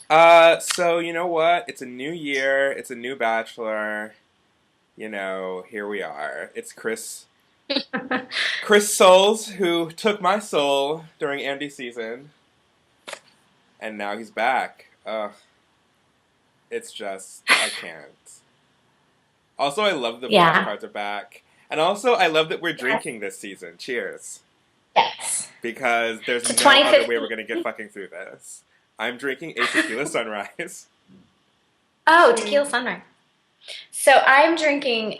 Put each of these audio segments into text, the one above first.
So you know what? It's a new year. It's a new bachelor. Here we are. It's Chris Souls, who took my soul during Andy's season, and now he's back. It's just I can't. Also, I love the Yeah. flashcards are back, and also I love that we're Yes. drinking this season. Cheers, Yes. because there's To no other way we're 2015. gonna get fucking through this. I'm drinking a tequila sunrise. Oh, tequila Ching. sunrise. So I'm drinking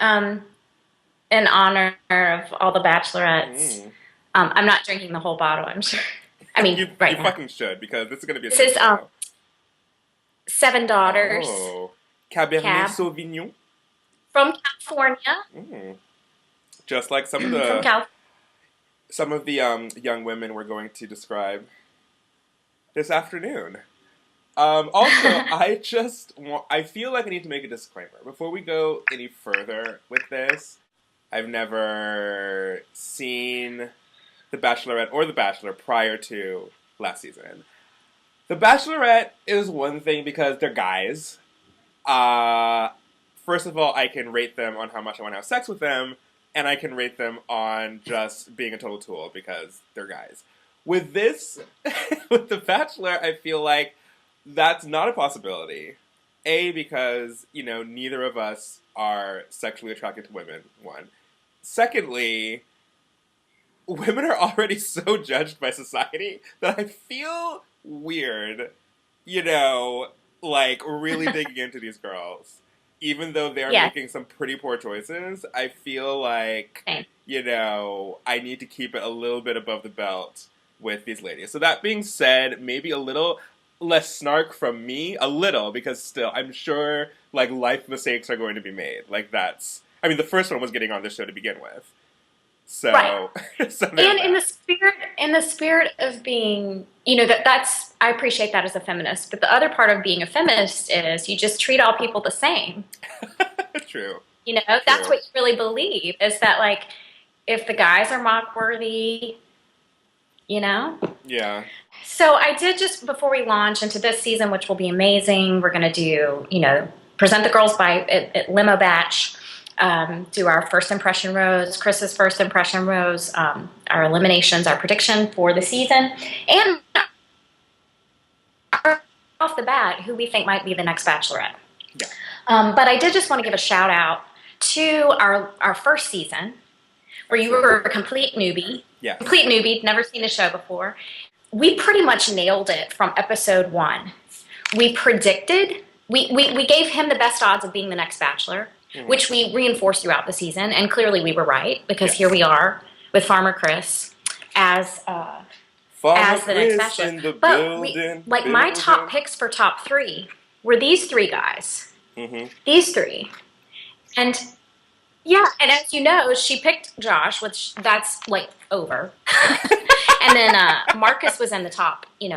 in honor of all the bachelorettes. Mm. I'm not drinking the whole bottle, I'm sure. I mean, You right now. fucking should, because this is gonna be a This shit is show. Seven Daughters Oh, Cabernet Cab Sauvignon. from California. Mm. Just like From Cal. some of the young women we're going to describe this afternoon. Also, I feel like I need to make a disclaimer before we go any further with this. I've never seen The Bachelorette or The Bachelor prior to last season. The Bachelorette is one thing because they're guys. Uh, First of all, I can rate them on how much I want to have sex with them, and I can rate them on just being a total tool because they're guys. With this, with The Bachelor, I feel like that's not a possibility. A, because, neither of us are sexually attracted to women, one. Secondly, women are already so judged by society that I feel weird, you know, like really digging into these girls. Even though they're Yes. making some pretty poor choices, I feel like, Same. I need to keep it a little bit above the belt with these ladies. So that being said, maybe a little less snark from me, a little, because still, I'm sure, like, life mistakes are going to be made. Like, the first one was getting on the show to begin with. Right. So, so there's And that. in the spirit of being, that's I appreciate that as a feminist, but the other part of being a feminist is you just treat all people the same. True, That's true. what you really believe is that, like, if the guys are mock worthy, you know? Yeah. So I did, just before we launch into this season, which will be amazing, we're going to do, present the girls by at Limo Batch, do our first impression rose, Chris's first impression rose, our eliminations, our prediction for the season, and off the bat, who we think might be the next Bachelorette. Yeah. But I did just want to give a shout out to our first season, where you were a Yes. complete newbie, never seen the show before. We pretty much nailed it from episode one. We predicted, we gave him the best odds of being the next Bachelor, Mhm. which we reinforced throughout the season, and clearly we were right, because here Yes. we are with Farmer Chris as Farmer as the next Chris Bachelor. in the But we, building, like, my top building. picks for top three were these three guys. Mm-hmm. These three. And yeah, and as you know, she picked Josh, which that's like over. And then Marcus was in the top, he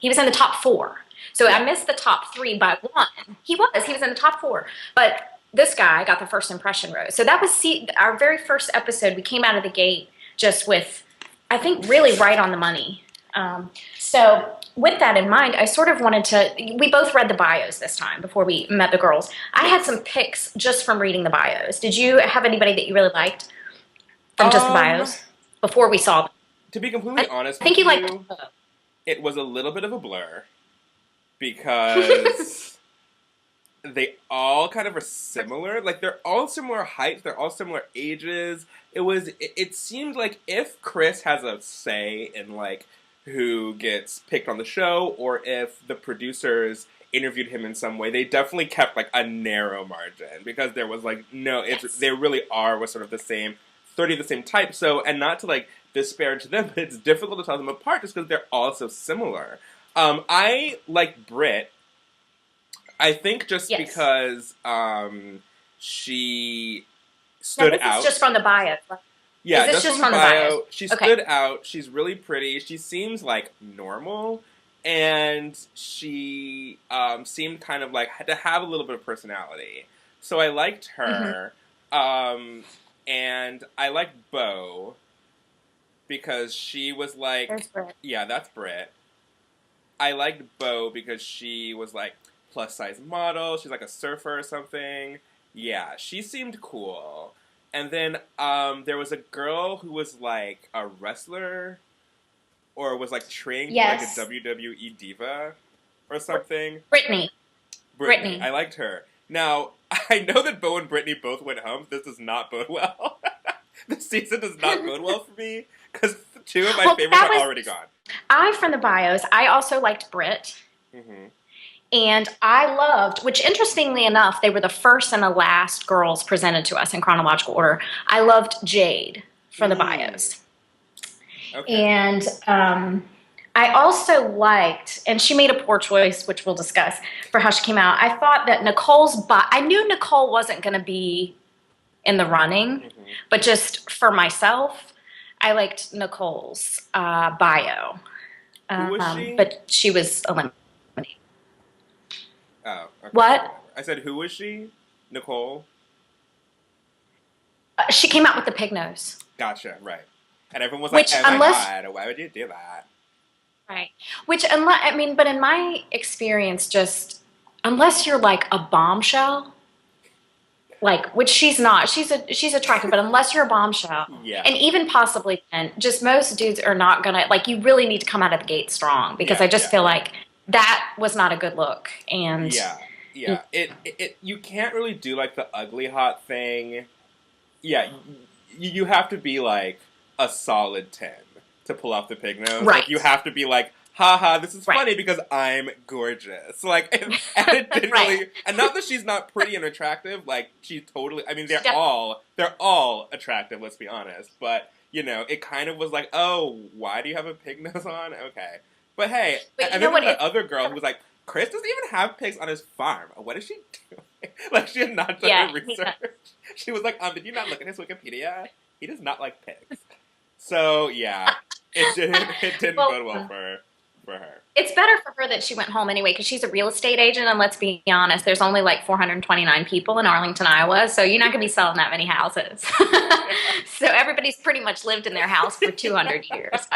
was in the top four. So I Yeah. missed the top three by one. He was in the top four. But this guy got the first impression rose. So that was our very first episode. We came out of the gate just with, I think, really right on the money. So with that in mind, I sort of wanted to, we both read the bios this time before we met the girls. I had Yes. some picks just from reading the bios. Did you have anybody that you really liked from just the Um, bios before we saw them? to be completely I honest think with you liked. you, it was a little bit of a blur because they all kind of are similar. Like they're all similar heights, they're all similar ages. It seemed like if Chris has a say in like who gets picked on the show or if the producers interviewed him in some way, they definitely kept like a narrow margin because there was like no, Yes. they really are was sort of the same 30 of the same type. So and not to like disparage them, but it's difficult to tell them apart just because they're all so similar. I like Brit. I think just Yes. because she Now stood this is just out. from the bio. Is Yeah, this just just from the from the bios? bio, she Okay. stood out. She's really pretty. She seems like normal, and she seemed kind of like to have a little bit of personality. So I liked Mm-hmm. her, and I liked Bo because she was like, There's Britt. yeah, that's Brit. I liked Bo because she was like plus size model. She's like a surfer or something. Yeah, she seemed cool. And then there was a girl who was like a wrestler or was like trained to be like a Yes. WWE diva or something. Brittany. Brittany. I liked her. Now, I know that Bo and Brittany both went home. This does not bode well. This season does not bode well for me because two of my favorites are already gone. From the bios, I also liked Britt. Mm-hmm. And I loved, which interestingly enough, they were the first and the last girls presented to us in chronological order. I loved Jade from the bios. Okay. And I also liked, and she made a poor choice, which we'll discuss, for how she came out. I thought that I knew Nicole wasn't going to be in the running, but just for myself, I liked Nicole's bio. Who was she? But she was eliminated. Oh, okay. What? I said, who was she? Nicole? She came out with the pig nose. Gotcha, right. And everyone was like, oh my God, why would you do that? Right. But in my experience, just, unless you're like a bombshell, like, which she's not, she's attractive, but unless you're a bombshell, yeah. And even possibly then, just most dudes are not gonna, like, you really need to come out of the gate strong, because I just feel like that was not a good look. And yeah. You can't really do like the ugly hot thing. Yeah, you have to be like a solid 10 to pull off the pig nose. Right. Like, you have to be like, haha, this is funny because I'm gorgeous. Like, and it didn't really, and not that she's not pretty and attractive, like, she totally, I mean, they're all attractive, let's be honest, but, you know, it kind of was like, oh, why do you have a pig nose on? Okay. But hey, and then the other girl who was like, Chris doesn't even have pigs on his farm. What is she doing? Like, she had not done her research. She was like, did you not look at his Wikipedia? He does not like pigs. So, yeah, it didn't bode well for her. It's better for her that she went home anyway, because she's a real estate agent, and let's be honest, there's only like 429 people in Arlington, Iowa, so you're not going to be selling that many houses. So everybody's pretty much lived in their house for 200 years.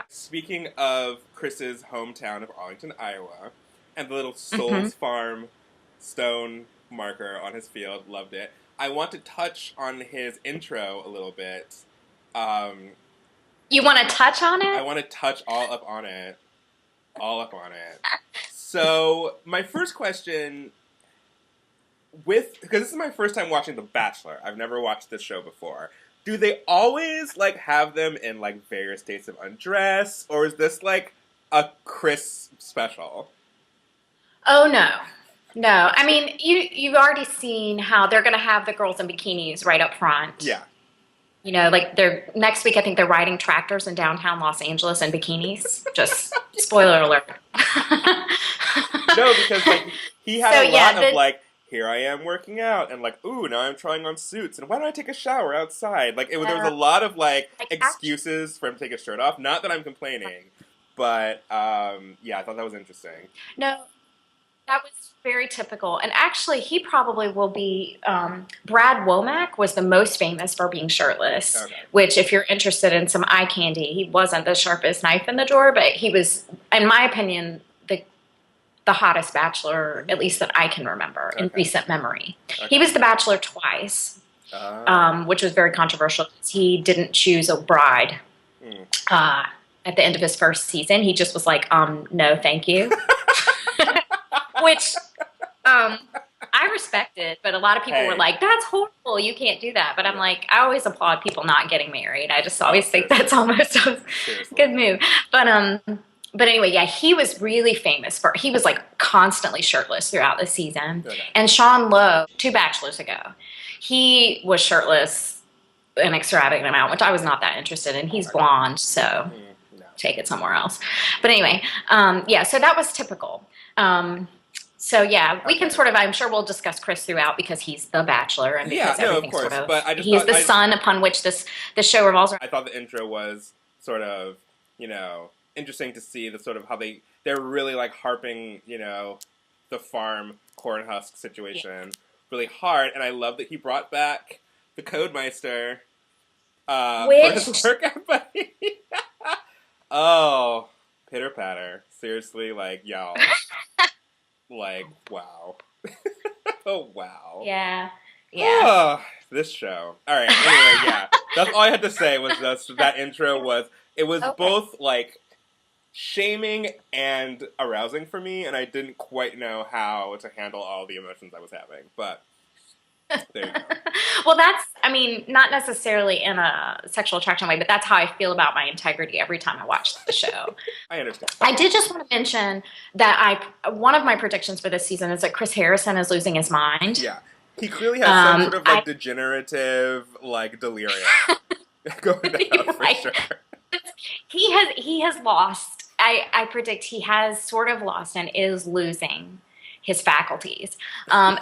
Speaking of Chris's hometown of Arlington, Iowa, and the little Souls Farm stone marker on his field, loved it. I want to touch on his intro a little bit. You want to touch on it? I want to touch all up on it. So, my first question, because this is my first time watching The Bachelor. I've never watched this show before. Do they always, like, have them in, like, various states of undress? Or is this, like, a Chris special? Oh, no. No. I mean, you've already seen how they're going to have the girls in bikinis right up front. Yeah. You know, like, next week I think they're riding tractors in downtown Los Angeles in bikinis. Just spoiler alert. No, because, like, he had a lot of, like, here I am working out, and like, ooh, now I'm trying on suits, and why don't I take a shower outside? Like, there was a lot of, like excuses for him to take his shirt off. Not that I'm complaining, but, yeah, I thought that was interesting. No, that was very typical. And actually, he probably will be, Brad Womack was the most famous for being shirtless, which, if you're interested in some eye candy, he wasn't the sharpest knife in the drawer, but he was, in my opinion, the hottest bachelor, at least that I can remember in recent memory. He was the bachelor twice, which was very controversial. He didn't choose a bride at the end of his first season. He just was like, no, thank you. Which I respected, but a lot of people were like, that's horrible, you can't do that. But I'm like, I always applaud people not getting married. I just always think that's almost a good move. But anyway, yeah, he was really famous he was like constantly shirtless throughout the season. And Sean Lowe, 2 bachelors ago, he was shirtless an extravagant amount, which I was not that interested in. He's blonde, so take it somewhere else. But anyway, yeah, so that was typical. So yeah, we can sort of, I'm sure we'll discuss Chris throughout because he's the bachelor and because everything sort of, but he's the sun upon which this show revolves around. I thought the intro was sort of, you know, interesting to see the sort of how they're really like harping, you know, the farm corn-husk situation really hard, and I love that he brought back the for his workout buddy. Oh, Pitter patter. Seriously, like, y'all. Like, wow. Oh, wow. Yeah. Yeah. Oh, this show. All right. Anyway, yeah. That's all I had to say was just that intro was, it was Okay. both, like, shaming and arousing for me, and I didn't quite know how to handle all the emotions I was having. But there you go. Well, that's, I mean, not necessarily in a sexual attraction way, but that's how I feel about my integrity every time I watch the show. I understand. I did just want to mention that one of my predictions for this season is that Chris Harrison is losing his mind. Yeah. He clearly has some sort of, like, I, degenerative, like, delirium going down for sure. he has lost. I predict he has sort of lost and is losing his faculties.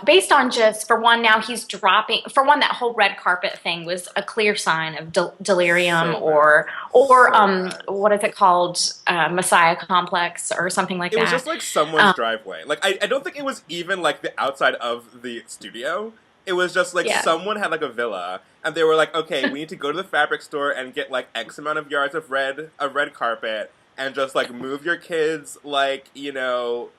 Based on just, for one, now he's dropping, for one, that whole red carpet thing was a clear sign of delirium or what is it called? Messiah complex or something like that. It was just like someone's driveway. Like, I don't think it was even like the outside of the studio. It was just like someone had like a villa and they were like, okay, we need to go to the fabric store and get like X amount of yards of red carpet and just like move your kids like, you know,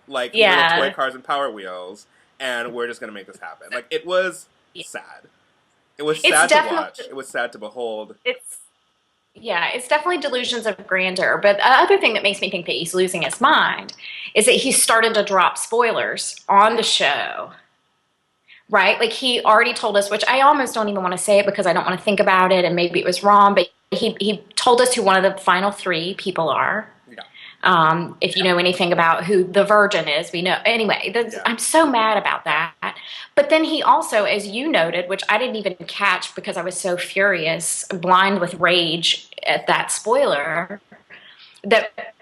like little toy cars and Power Wheels, and we're just gonna make this happen. Like, it was sad. It was sad to watch. It was sad to behold. It's definitely delusions of grandeur. But the other thing that makes me think that he's losing his mind is that he started to drop spoilers on the show. Right? Like, he already told us, which I almost don't even want to say it because I don't want to think about it and maybe it was wrong, but he told us who one of the final 3 people are. If you know anything about who the virgin is, we know. Anyway, I'm so mad about that. But then he also, as you noted, which I didn't even catch because I was so furious, blind with rage at that spoiler, that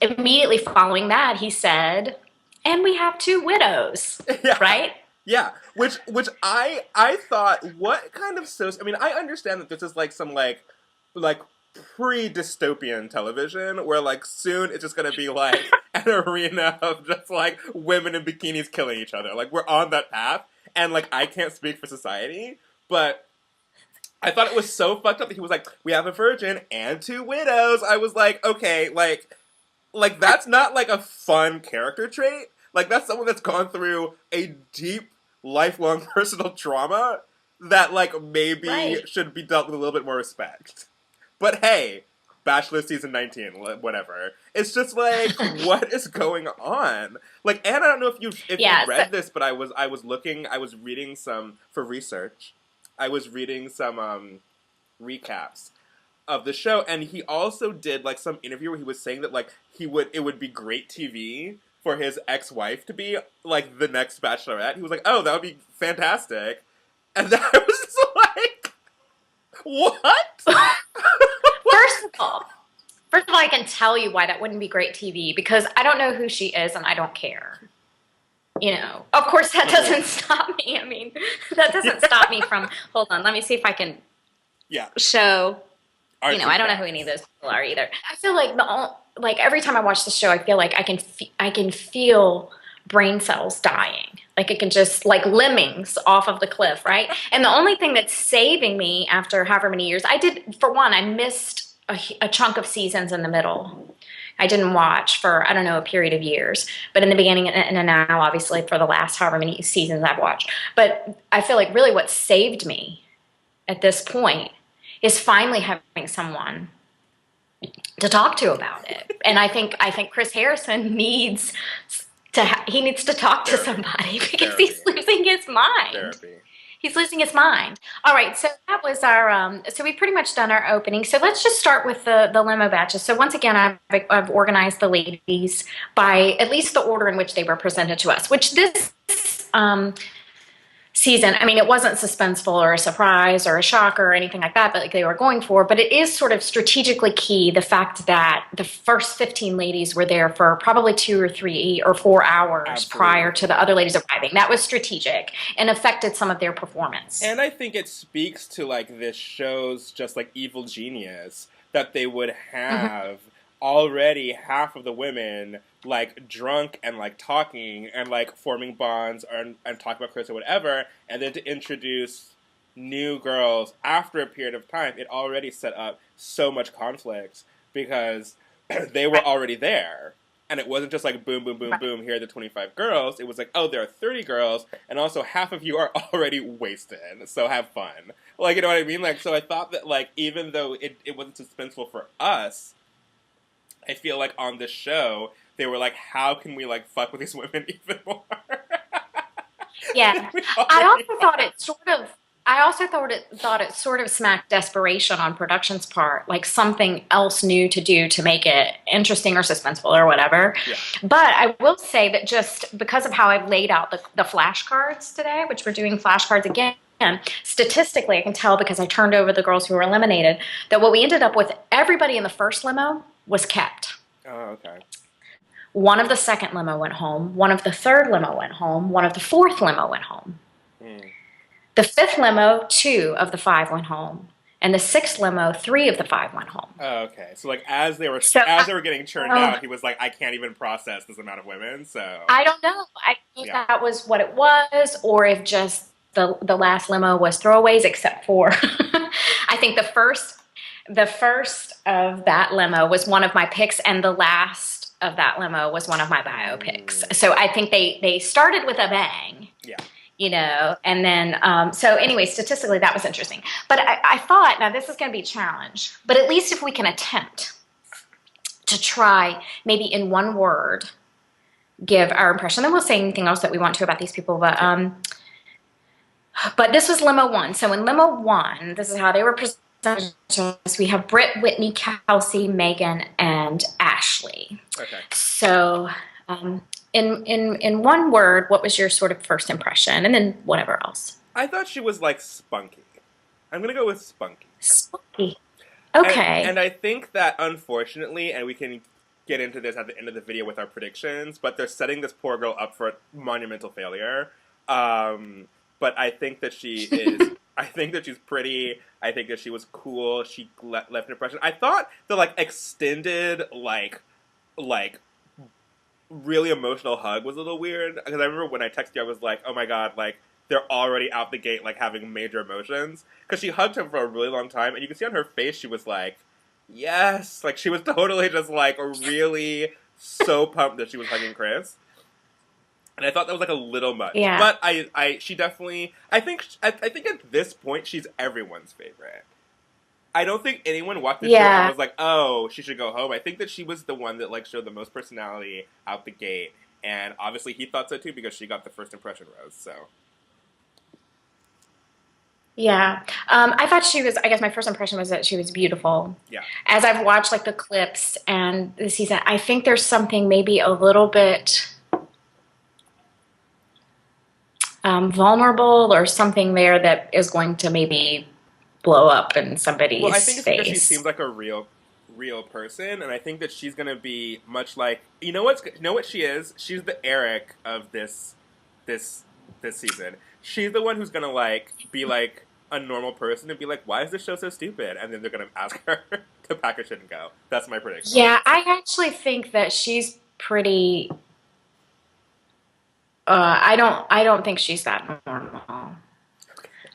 immediately following that, he said, and we have 2 widows, right? Yeah, which I thought, what kind of I mean, I understand that this is like some like pre-dystopian television where like soon it's just gonna be like an arena of just like women in bikinis killing each other. Like, we're on that path, and like I can't speak for society, but I thought it was so fucked up that he was like, we have a virgin and 2 widows. I was like, okay, like that's not like a fun character trait. Like, that's someone that's gone through a deep, lifelong personal trauma that like maybe should be dealt with a little bit more respect. But hey, Bachelor season 19, whatever. It's just like, what is going on? Like, and I don't know if you read this, but I was reading some, for research, I was reading some recaps of the show, and he also did like some interview where he was saying that like it would be great TV for his ex-wife to be like the next Bachelorette. He was like, oh, that would be fantastic. And then I was just like, what? First of all, I can tell you why that wouldn't be great TV, because I don't know who she is and I don't care. You know, of course that doesn't stop me. I mean, that doesn't stop me from, hold on, let me see if I can show, you know, I don't know who any of those people are either. I feel like every time I watch the show, I feel like I can feel brain cells dying. Like, it can just, like lemmings off of the cliff, right? And the only thing that's saving me after however many years, I missed a chunk of seasons in the middle. I didn't watch for, I don't know, a period of years. But in the beginning and now, obviously, for the last however many seasons I've watched. But I feel like really what saved me at this point is finally having someone to talk to about it. And I think Chris Harrison needs to talk to somebody because he's losing his mind. He's losing his mind. All right, so that was our, so we've pretty much done our opening. So let's just start with the limo batches. So once again, I've organized the ladies by at least the order in which they were presented to us, which this season, I mean, it wasn't suspenseful or a surprise or a shocker or anything like that, but like they were going for, but it is sort of strategically key, the fact that the first 15 ladies were there for probably 2 or 3 or 4 hours prior to the other ladies arriving. That was strategic and affected some of their performance. And I think it speaks to like this show's just like evil genius that they would have already half of the women like drunk and like talking and like forming bonds and talking about Chris or whatever, and then to introduce new girls after a period of time, it already set up so much conflict because they were Right. already there. And it wasn't just like boom, boom, boom, Right. boom, here are the 25 girls. It was like, oh, there are 30 girls, and also half of you are already wasted, so have fun. Like, you know what I mean? Like, so I thought that, like, even though it wasn't suspenseful for us, I feel like on this show, they were like, how can we, like, fuck with these women even more? Yeah. We I already also thought are. it sort of I also thought it sort of smacked desperation on production's part, like something else new to do to make it interesting or suspenseful or whatever. Yeah. But I will say that just because of how I've laid out the flashcards today, which we're doing flashcards again, statistically I can tell because I turned over the girls who were eliminated, that what we ended up with, everybody in the first limo was kept. Oh, okay. One of the second limo went home, one of the third limo went home, one of the fourth limo went home. Mm. The fifth limo, 2 of the 5 went home. And the sixth limo, 3 of the 5 went home. Oh, okay. So, like, So as they were getting churned out, he was like, I can't even process this amount of women, so. I don't know. I think Yeah. that was what it was, or if just the last limo was throwaways, except for I think the first of that limo was one of my picks, and the last of that limo was one of my biopics. So I think they started with a bang. Yeah. You know, and then, so anyway, statistically, that was interesting. But I thought, now this is going to be a challenge, but at least if we can attempt to try, maybe in one word, give our impression, then we'll say anything else that we want to about these people. But this was Limo 1. So in Limo 1, this is how they were presented to us. We have Britt, Whitney, Kelsey, Megan, and Ashley. Okay. So, in one word, what was your sort of first impression, and then whatever else? I thought she was, like, spunky. I'm gonna go with spunky. Spunky. Okay. And I think that, unfortunately, and we can get into this at the end of the video with our predictions, but they're setting this poor girl up for monumental failure. But I think that she is. I think that she's pretty. I think that she was cool. She left an impression. I thought the, like, extended, like really emotional hug was a little weird, because I remember when I texted you, I was like, oh my god, like, they're already out the gate, like, having major emotions, because she hugged him for a really long time, and you can see on her face she was like, yes, like, she was totally just, like, really so pumped that she was hugging Chris, and I thought that was, like, a little much. Yeah. But she definitely, I think at this point, she's everyone's favorite. I don't think anyone watched the show and was like, oh, she should go home. I think that she was the one that, like, showed the most personality out the gate. And obviously he thought so too, because she got the first impression rose, so. Yeah. I thought she was, I guess my first impression was that she was beautiful. Yeah. As I've watched, like, the clips and the season, I think there's something maybe a little bit vulnerable or something there that is going to maybe blow up in somebody's Well, I think it's because she face. seems like a real person, and I think that she's gonna be much like, you know what she is? She's the Eric of this season. She's the one who's gonna, like, be like a normal person and be like, why is this show so stupid? And then they're gonna ask her to pack her shit and go. That's my prediction. Yeah, I actually think that she's pretty. I don't think she's that normal.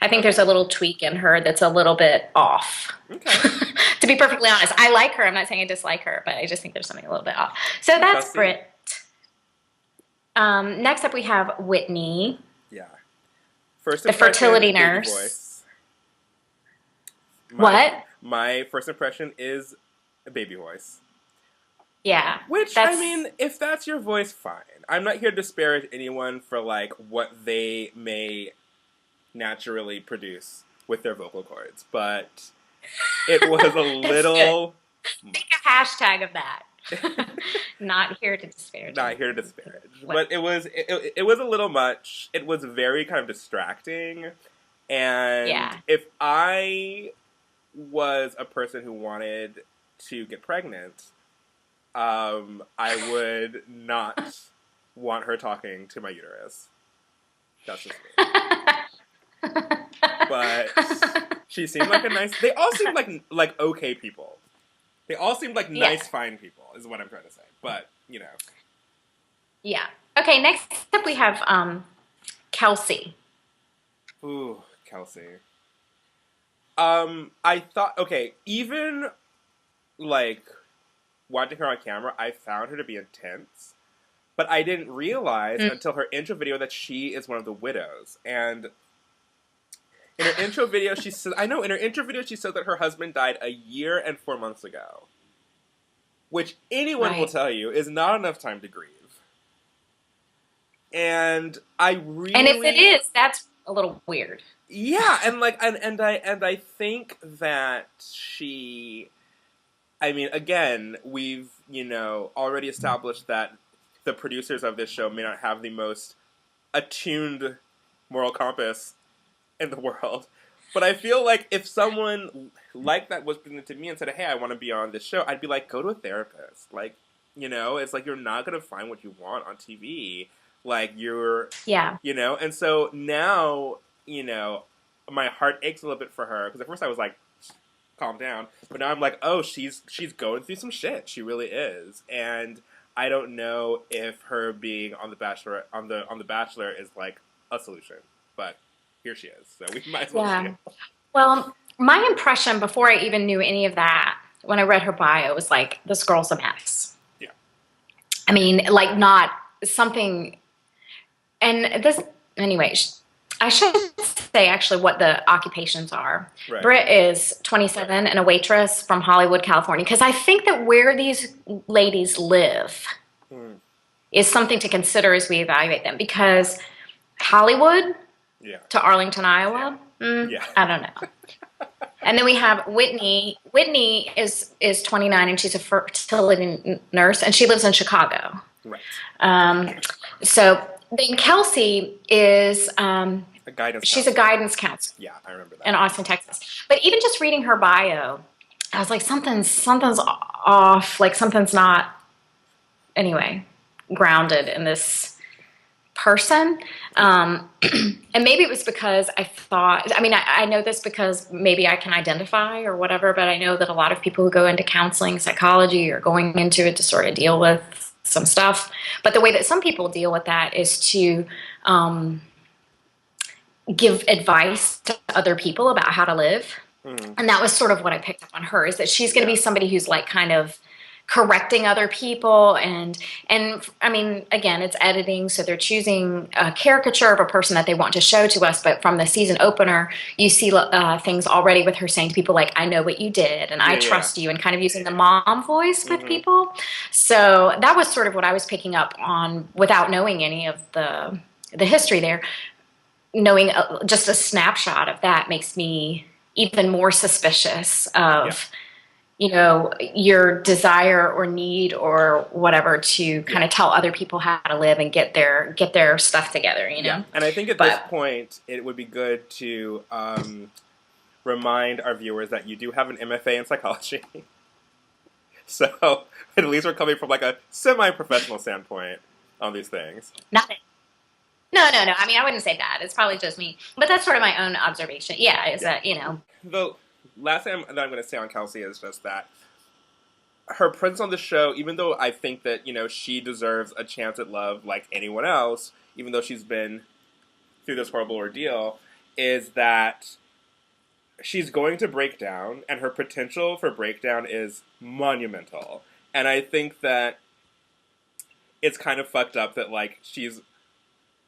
I think there's a little tweak in her that's a little bit off. Okay. To be perfectly honest, I like her. I'm not saying I dislike her, but I just think there's something a little bit off. So that's Kelsey. Britt. Next up, we have Whitney. Yeah. First The impression, fertility baby nurse. voice. What? My first impression is a baby voice. Yeah. Which, I mean, if that's your voice, fine. I'm not here to disparage anyone for, like, what they may naturally produce with their vocal cords, but it was a little. Make a hashtag of that. Not here to disparage. Not here to disparage, but it was a little much. It was very kind of distracting, and if I was a person who wanted to get pregnant, I would not want her talking to my uterus. That's just me. But she seemed like a nice. They all seemed like okay people. They all seemed like nice, fine people. Is what I'm trying to say. But you know. Yeah. Okay. Next up, we have Kelsey. Ooh, Kelsey. I thought, okay, even like watching her on camera, I found her to be intense. But I didn't realize until her intro video that she is one of the widows. And in her intro video, she said, she said that her husband died a year and 4 months ago. Which anyone will tell you is not enough time to grieve. And I really... And if it is, that's a little weird. Yeah, and like, and I think that she... I mean, again, we've, already established that the producers of this show may not have the most attuned moral compass in the world. But I feel like if someone like that was presented to me and said, hey, I want to be on this show, I'd be like, go to a therapist. Like, it's like you're not going to find what you want on TV. Like, and so now, my heart aches a little bit for her. Because at first I was like, calm down. But now I'm like, oh, she's going through some shit. She really is. And I don't know if her being on The Bachelor, on the Bachelor is like a solution. But here she is. So we might as well see it. Well, my impression before I even knew any of that, when I read her bio, was like, this girl's a mess. Yeah. I mean, like, not something... And this... Anyway, I should say, actually, what the occupations are. Right. Britt is 27 and a waitress from Hollywood, California. Because I think that where these ladies live is something to consider as we evaluate them. Because Hollywood... Yeah. To Arlington, Iowa? Yeah. I don't know. And then we have Whitney. Whitney is 29 and she's a fertility nurse and she lives in Chicago. Right. So then Kelsey is a guidance she's counselor. A guidance counselor. Yeah, I remember that. In Austin, Texas. But even just reading her bio, I was like, something's off, like something's not grounded in this person. And maybe it was because I know this because maybe I can identify or whatever, but I know that a lot of people who go into counseling, psychology, are going into it to sort of deal with some stuff. But the way that some people deal with that is to give advice to other people about how to live. And that was sort of what I picked up on her, is that she's going to be somebody who's like kind of correcting other people, and I mean, again, it's editing, so they're choosing a caricature of a person that they want to show to us, but from the season opener, you see things already with her saying to people like, I know what you did, and I trust you, and kind of using the mom voice with people. So that was sort of what I was picking up on without knowing any of the history there. Knowing just a snapshot of that makes me even more suspicious of your desire or need or whatever to kind of tell other people how to live and get their stuff together, Yeah. And I think at this point, it would be good to remind our viewers that you do have an MFA in psychology. So at least we're coming from like a semi-professional standpoint on these things. Nothing. No. I mean, I wouldn't say that. It's probably just me. But that's sort of my own observation. Yeah, is that, The last thing that I'm going to say on Kelsey is just that her presence on the show, even though I think that, she deserves a chance at love like anyone else, even though she's been through this horrible ordeal, is that she's going to break down, and her potential for breakdown is monumental. And I think that it's kind of fucked up that, like,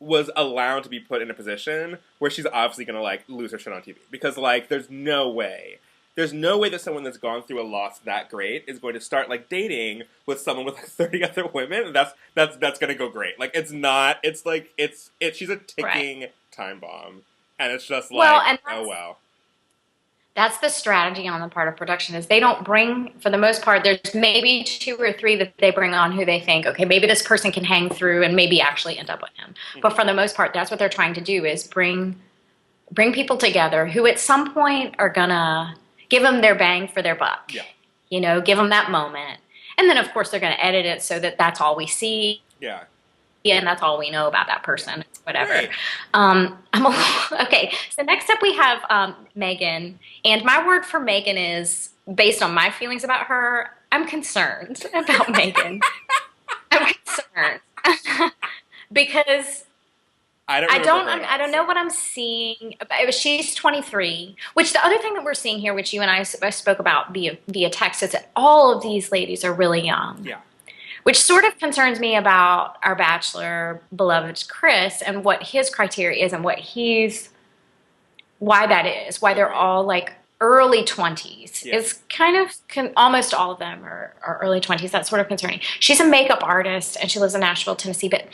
was allowed to be put in a position where she's obviously going to, like, lose her shit on TV. Because, like, there's no way that someone that's gone through a loss that great is going to start, like, dating with someone with, like, 30 other women. That's going to go great. Like, it's not, it's, like, she's a ticking time bomb. And it's just like, oh, well. That's the strategy on the part of production, is they don't bring, for the most part, there's maybe 2 or 3 that they bring on who they think, okay, maybe this person can hang through and maybe actually end up with him. Mm-hmm. But for the most part, that's what they're trying to do, is bring people together who at some point are gonna give them their bang for their buck. Yeah. Give them that moment. And then, of course, they're going to edit it so that that's all we see. Yeah. And that's all we know about that person, whatever. Right. Okay, so next up we have Megan. And my word for Megan is, based on my feelings about her, I'm concerned about Megan. I'm concerned. Because I don't remember her at I all. don't know what I'm seeing. She's 23. Which the other thing that we're seeing here, which you and I spoke about via text, is that all of these ladies are really young. Yeah. Which sort of concerns me about our bachelor beloved Chris and what his criteria is and why that is, why they're all like early 20s. Yeah. It's kind of, almost all of them are early 20s. That's sort of concerning. She's a makeup artist and she lives in Nashville, Tennessee. But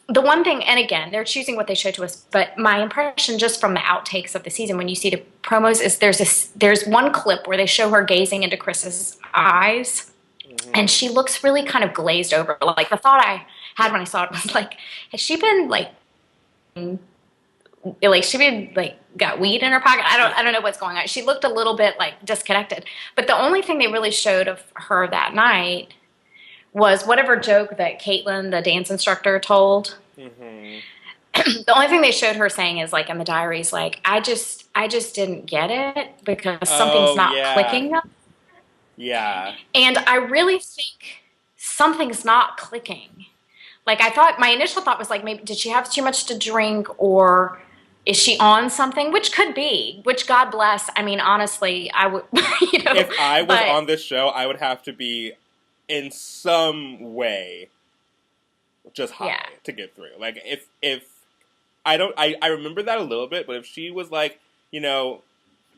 the one thing, and again, they're choosing what they show to us, but my impression just from the outtakes of the season when you see the promos is there's one clip where they show her gazing into Chris's eyes. And she looks really kind of glazed over. Like the thought I had when I saw it was like, has she been got weed in her pocket? I don't know what's going on. She looked a little bit like disconnected. But the only thing they really showed of her that night was whatever joke that Caitlin, the dance instructor, told. Mm-hmm. The only thing they showed her saying is like in the diaries, like, I just didn't get it because something's not clicking. Yeah. And I really think something's not clicking. Like I thought, my initial thought was like, maybe did she have too much to drink or is she on something? Which could be, which God bless. I mean, honestly, I would, If I was on this show, I would have to be in some way just high to get through. Like if I remember that a little bit, but if she was like,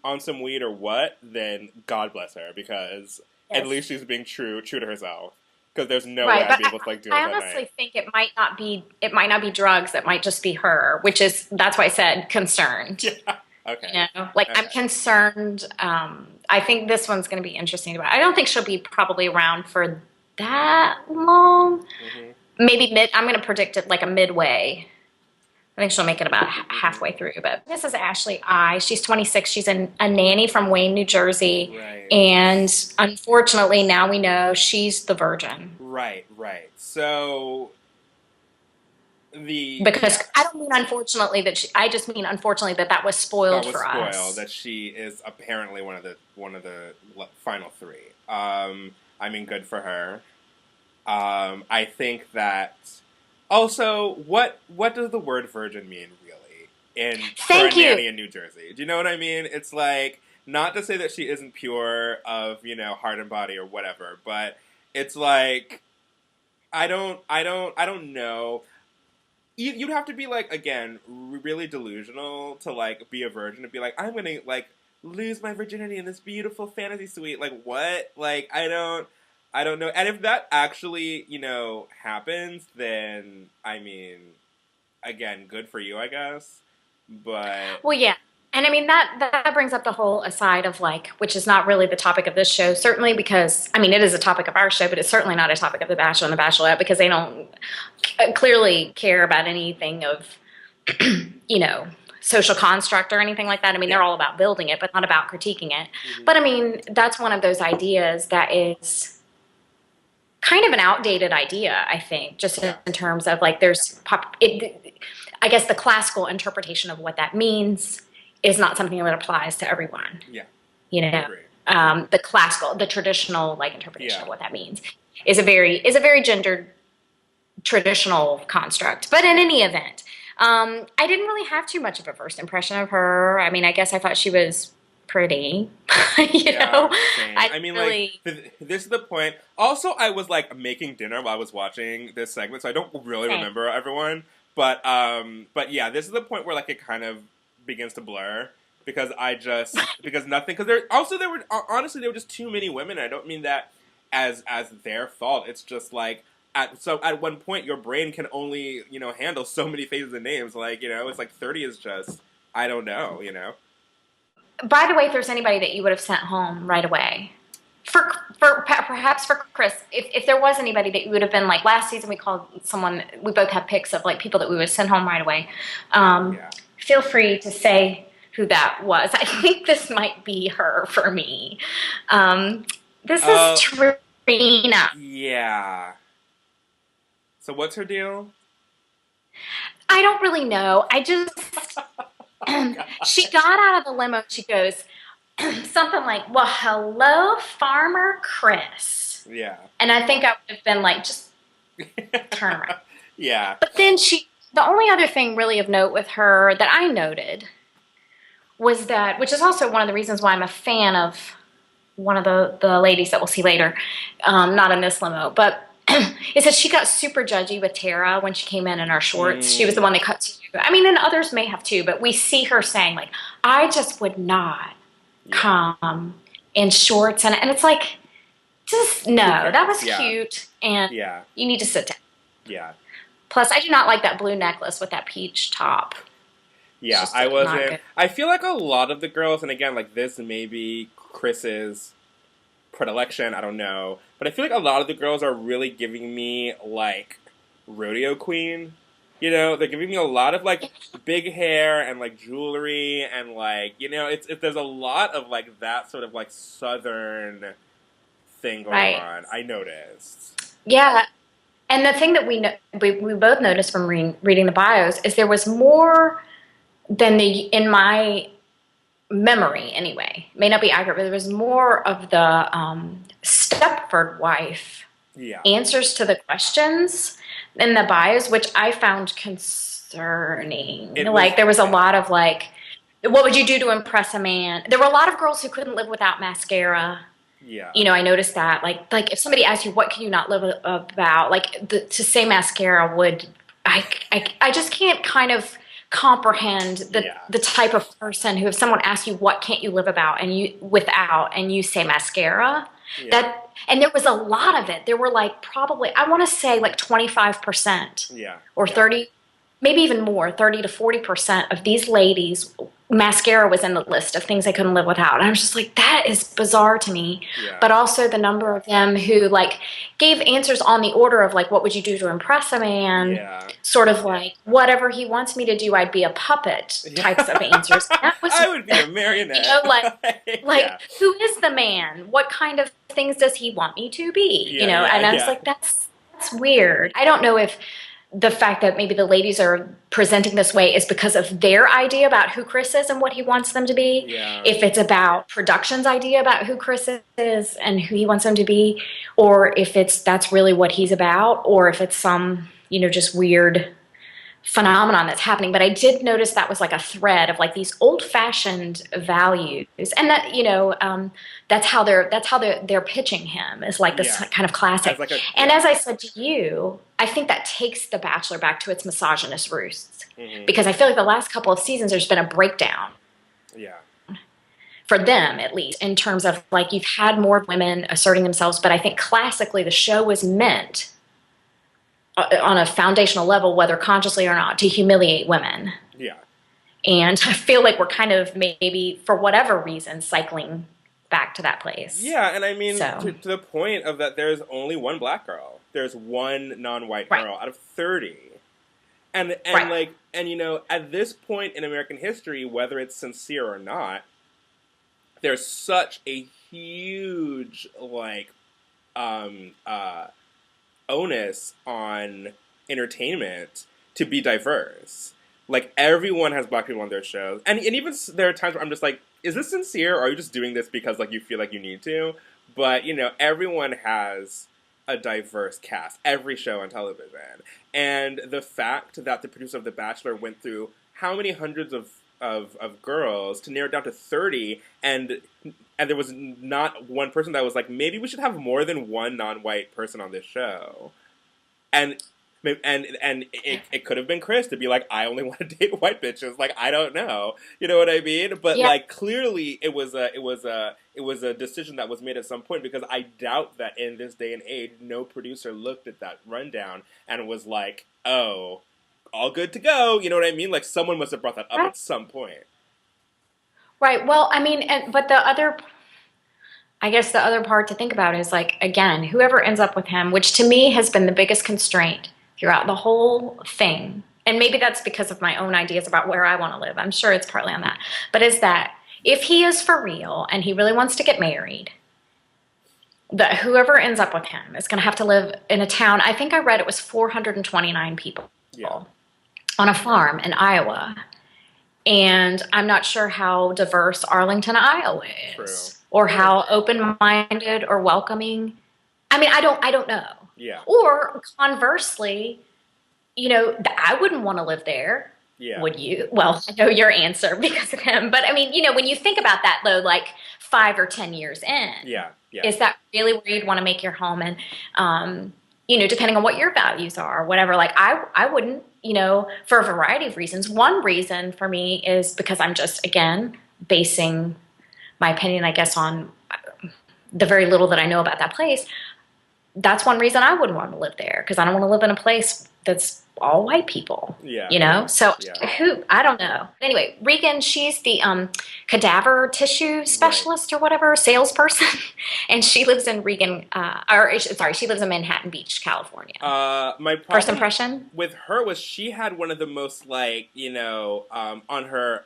on some weed or what, then God bless her, because at least she's being true to herself. Because there's no way I'd be able to like deal with that night. I honestly think it might not be drugs. It might just be her, that's why I said concerned. Yeah. Okay. I'm concerned. I think this one's going to be interesting. I don't think she'll be probably around for that long. Mm-hmm. Maybe I'm going to predict it like a midway. I think she'll make it about halfway through. But this is Ashley I. She's 26. She's a nanny from Wayne, New Jersey. Right. And unfortunately, now we know she's the virgin. Right. So because I don't mean unfortunately I just mean unfortunately that was spoiled for us. That she is apparently one of the final three. I mean, good for her. I think that. Also, what does the word virgin mean, really, for a nanny in New Jersey? Do you know what I mean? It's like, not to say that she isn't pure of, heart and body or whatever, but it's like, I don't know. You'd have to be, like, again, really delusional to, like, be a virgin and be like, I'm gonna, like, lose my virginity in this beautiful fantasy suite. Like, what? Like, I don't know. And if that actually, happens, then, I mean, again, good for you, I guess. But. Well, yeah. And I mean, that brings up the whole aside of like, which is not really the topic of this show, certainly because, I mean, it is a topic of our show, but it's certainly not a topic of The Bachelor and The Bachelorette because they don't clearly care about anything of, social construct or anything like that. I mean, they're all about building it, but not about critiquing it. Mm-hmm. But I mean, that's one of those ideas that is kind of an outdated idea, I think, just in terms of like I guess the classical interpretation of what that means is not something that applies to everyone. Yeah. The traditional like interpretation of what that means is a very gendered traditional construct. But in any event, I didn't really have too much of a first impression of her. I mean, I guess I thought she was pretty, know. Same. I mean, really... like, this is the point. Also, I was, like, making dinner while I was watching this segment, so I don't really remember everyone. But yeah, this is the point where, like, it kind of begins to blur. Because there were just too many women. I don't mean that as their fault. It's just, like, at one point, your brain can only, handle so many faces and names. Like, it's like 30 is just, I don't know, By the way, if there's anybody that you would have sent home right away, perhaps for Chris, if there was anybody that you would have been like last season, we called someone. We both have pics of like people that we would send home right away. Feel free to say who that was. I think this might be her for me. This is Trina. Yeah. So what's her deal? I don't really know. I just. She got out of the limo. She goes something like, "Well, hello, Farmer Chris." Yeah. And I think I would have been like, just turn around. Yeah. But then she The only other thing really of note with her that I noted was that, which is also one of the reasons why I'm a fan of one of the ladies that we'll see later, not in this limo, but is that she got super judgy with Tara when she came in our shorts. She was the one that cut to. I mean, and others may have too, but we see her saying like, "I just would not come in shorts," and it's like, just no, that was cute, and you need to sit down. Yeah. Plus, I do not like that blue necklace with that peach top. Yeah, I wasn't. I feel like a lot of the girls, and again, like this may be Chris's predilection, I don't know. But I feel like a lot of the girls are really giving me, like, rodeo queen. You know, they're giving me a lot of, like, big hair and, like, jewelry and, like, you know, there's a lot of, like, that sort of, like, southern thing going on. I noticed. Yeah. And the thing that we both noticed from reading the bios is there was more than in my memory anyway, may not be accurate, but there was more of the Stepford wife answers to the questions in the bios, which I found concerning. There was a lot of like, what would you do to impress a man? There were a lot of girls who couldn't live without mascara. Yeah. You know, I noticed that. Like if somebody asked you, what can you not live about? Like to say mascara would, I just can't kind of comprehend the type of person who, if someone asks you what can't you live about and you say mascara, and there was a lot of it. There were like probably, I want to say like 25% or 30, maybe even more, 30 to 40% of these ladies, mascara was in the list of things they couldn't live without. And I was just like, that is bizarre to me. But also the number of them who like gave answers on the order of like, what would you do to impress a man? Sort of like, whatever he wants me to do, I'd be a puppet types of answers. That was, I would be a marionette. You know, who is the man? What kind of things does he want me to be? You know, and I was like, that's weird. I don't know if the fact that maybe the ladies are presenting this way is because of their idea about who Chris is and what he wants them to be. If it's about production's idea about who Chris is and who he wants them to be, or if that's really what he's about, or if it's some, you know, just weird phenomenon that's happening. But I did notice that was like a thread of like these old-fashioned values, and that, you know, that's how they're pitching him, is like this kind of classic. And as I said to you, I think that takes The Bachelor back to its misogynist roots, because I feel like the last couple of seasons there's been a breakdown. For them, at least, in terms of like you've had more women asserting themselves, but I think classically the show was meant on a foundational level, whether consciously or not, to humiliate women. And I feel like we're kind of maybe, for whatever reason, cycling back to that place. And I mean, to the point of that there's only one black girl. There's one non-white girl out of 30. And like, and you know, at this point in American history, whether it's sincere or not, there's such a huge, like, onus on entertainment to be diverse. Like, everyone has black people on their shows. And even there are times where I'm just like, is this sincere, or are you just doing this because, like, you feel like you need to? But, you know, everyone has a diverse cast. Every show on television. And the fact that the producer of The Bachelor went through how many hundreds of girls to narrow it down to 30, and there was not one person that was like, maybe we should have more than one non-white person on this show. And it could have been Chris to be like, I only want to date white bitches. Like, I don't know, you know what I mean? But like, clearly it was a decision that was made at some point, because I doubt that in this day and age, no producer looked at that rundown and was like, oh, all good to go. You know what I mean? Like, someone must have brought that up at some point. Right. Well, I mean, but I guess the other part to think about is, like, again, whoever ends up with him, which to me has been the biggest constraint throughout the whole thing. And maybe that's because of my own ideas about where I want to live. I'm sure it's partly on that. But is that if he is for real and he really wants to get married, that whoever ends up with him is going to have to live in a town. I think I read it was 429 people on a farm in Iowa. And I'm not sure how diverse Arlington, Iowa is. Or how open-minded or welcoming. I mean, I don't know. Or conversely, I wouldn't want to live there. Yeah. Would you? Well, I know your answer because of him, but I mean, when you think about that though, like 5 or 10 years in, Yeah. Yeah. is that really where you'd want to make your home? And, depending on what your values are, whatever, like I wouldn't, for a variety of reasons. One reason for me is because I'm just, again, basing my opinion, I guess, on the very little that I know about that place. That's one reason I wouldn't want to live there, because I don't want to live in a place that's all white people. Yeah. So Yeah. I don't know. Anyway, Regan, she's the cadaver tissue specialist or whatever, salesperson, and she lives in she lives in Manhattan Beach, California. My First problem impression with her was she had one of the most like, on her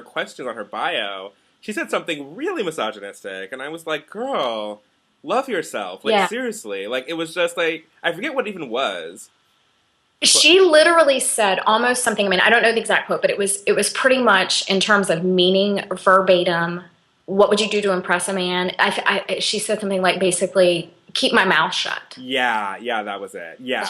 questions on her bio, she said something really misogynistic, and I was like, girl, love yourself. Like, Yeah. seriously. Like, it was just like, I forget what it even was. She literally said almost something. I mean, I don't know the exact quote, but it was pretty much in terms of meaning, verbatim. What would you do to impress a man? She said something like, basically, keep my mouth shut. Yeah, that was it. Yeah.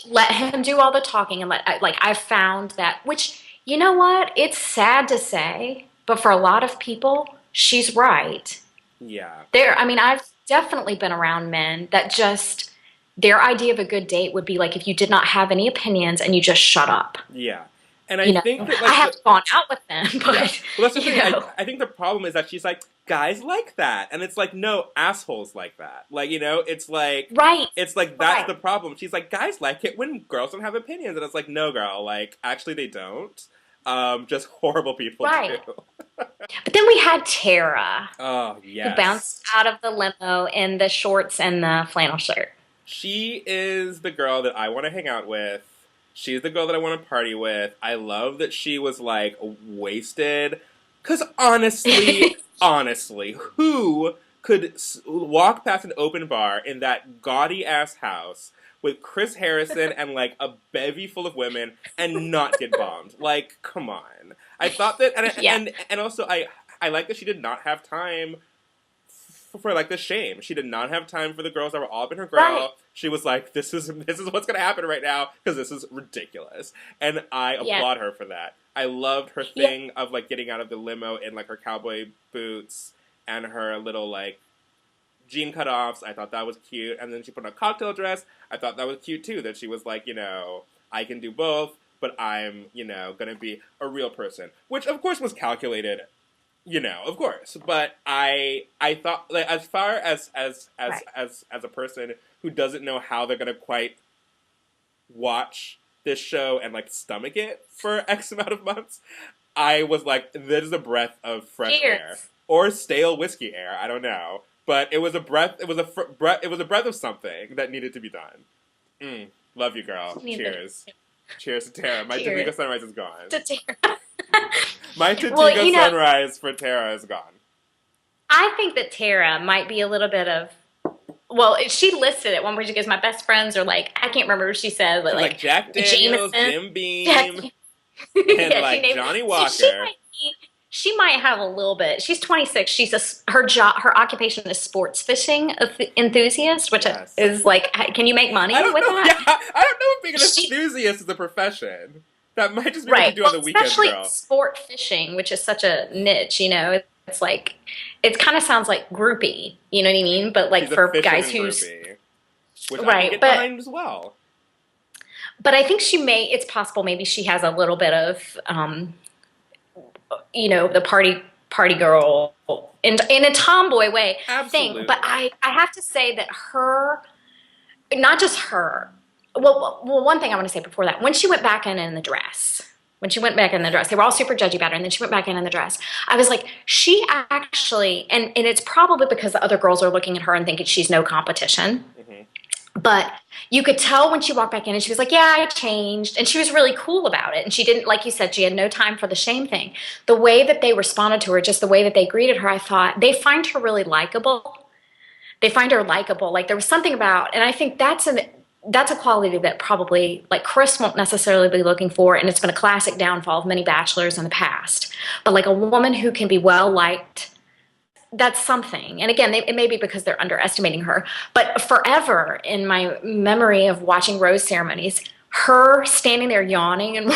Let him do all the talking, and I found that, which, you know what? It's sad to say, but for a lot of people, she's right. Yeah. I've definitely been around men that just, their idea of a good date would be like if you did not have any opinions and you just shut up. Yeah. And I think that, like, I haven't gone out with them, but yeah. Well, that's the thing. I think the problem is that she's like, guys like that, and it's like, no, assholes like that. Like, it's like, right. It's like that's the problem. She's like, guys like it when girls don't have opinions, and it's like, no, girl, like, actually they don't. Just horrible people do. But then we had Tara. Oh, yes. Who bounced out of the limo in the shorts and the flannel shirt. She is the girl that I want to hang out with. She's the girl that I want to party with. I love that she was, like, wasted. Because honestly, who could walk past an open bar in that gaudy-ass house with Chris Harrison and, like, a bevy full of women and not get bombed? Like, come on. I thought that, and also I like that she did not have time for like the shame. She did not have time for the girls that were all up in her grill. Right. She was like, this is what's going to happen right now because this is ridiculous. And I applaud her for that. I loved her thing of like getting out of the limo in like her cowboy boots and her little like jean cutoffs. I thought that was cute. And then she put on a cocktail dress. I thought that was cute too, that she was like, I can do both, but I'm, going to be a real person. Which of course was calculated. Of course, but I thought, like, as far as a person who doesn't know how they're gonna quite watch this show and like stomach it for X amount of months, I was like, this is a breath of fresh air or stale whiskey air. I don't know, but it was a breath. It was a breath of something that needed to be done. Love you, girl. Cheers. Cheers to Tara. My Topeka sunrise is gone. To Tara. My Topeka sunrise for Tara is gone. I think that Tara might be a little bit of, well, she listed it one where she goes, my best friends are like, I can't remember what she said, but like Jack Daniels, Jim Beam, and like Johnny Walker. So she might have a little bit. She's 26. She's her occupation is sports fishing enthusiast, which is like, can you make money with that? Yeah, I don't know if being an enthusiast is a profession. That might just be what you do on the weekends, especially girl. Sport fishing, which is such a niche, It's like, it kind of sounds like groupie, you know what I mean? But like for guys who's groupie, which I can get behind as well. But I think it's possible maybe she has a little bit of, the party girl in a tomboy way thing. But I have to say that not just her. Well, one thing I want to say before that, when she went back in the dress, they were all super judgy about her, and then she went back in the dress. I was like, she actually, and it's probably because the other girls are looking at her and thinking she's no competition. Mm-hmm. But you could tell when she walked back in and she was like, yeah, I changed. And she was really cool about it. And she didn't, like you said, she had no time for the shame thing. The way that they responded to her, just the way that they greeted her, I thought, they find her really likable. Like there was something about, and I think that's a quality that probably, like, Chris won't necessarily be looking for, and it's been a classic downfall of many bachelors in the past. But, like, a woman who can be well-liked, that's something. And, again, it may be because they're underestimating her. But forever, in my memory of watching rose ceremonies, her standing there yawning and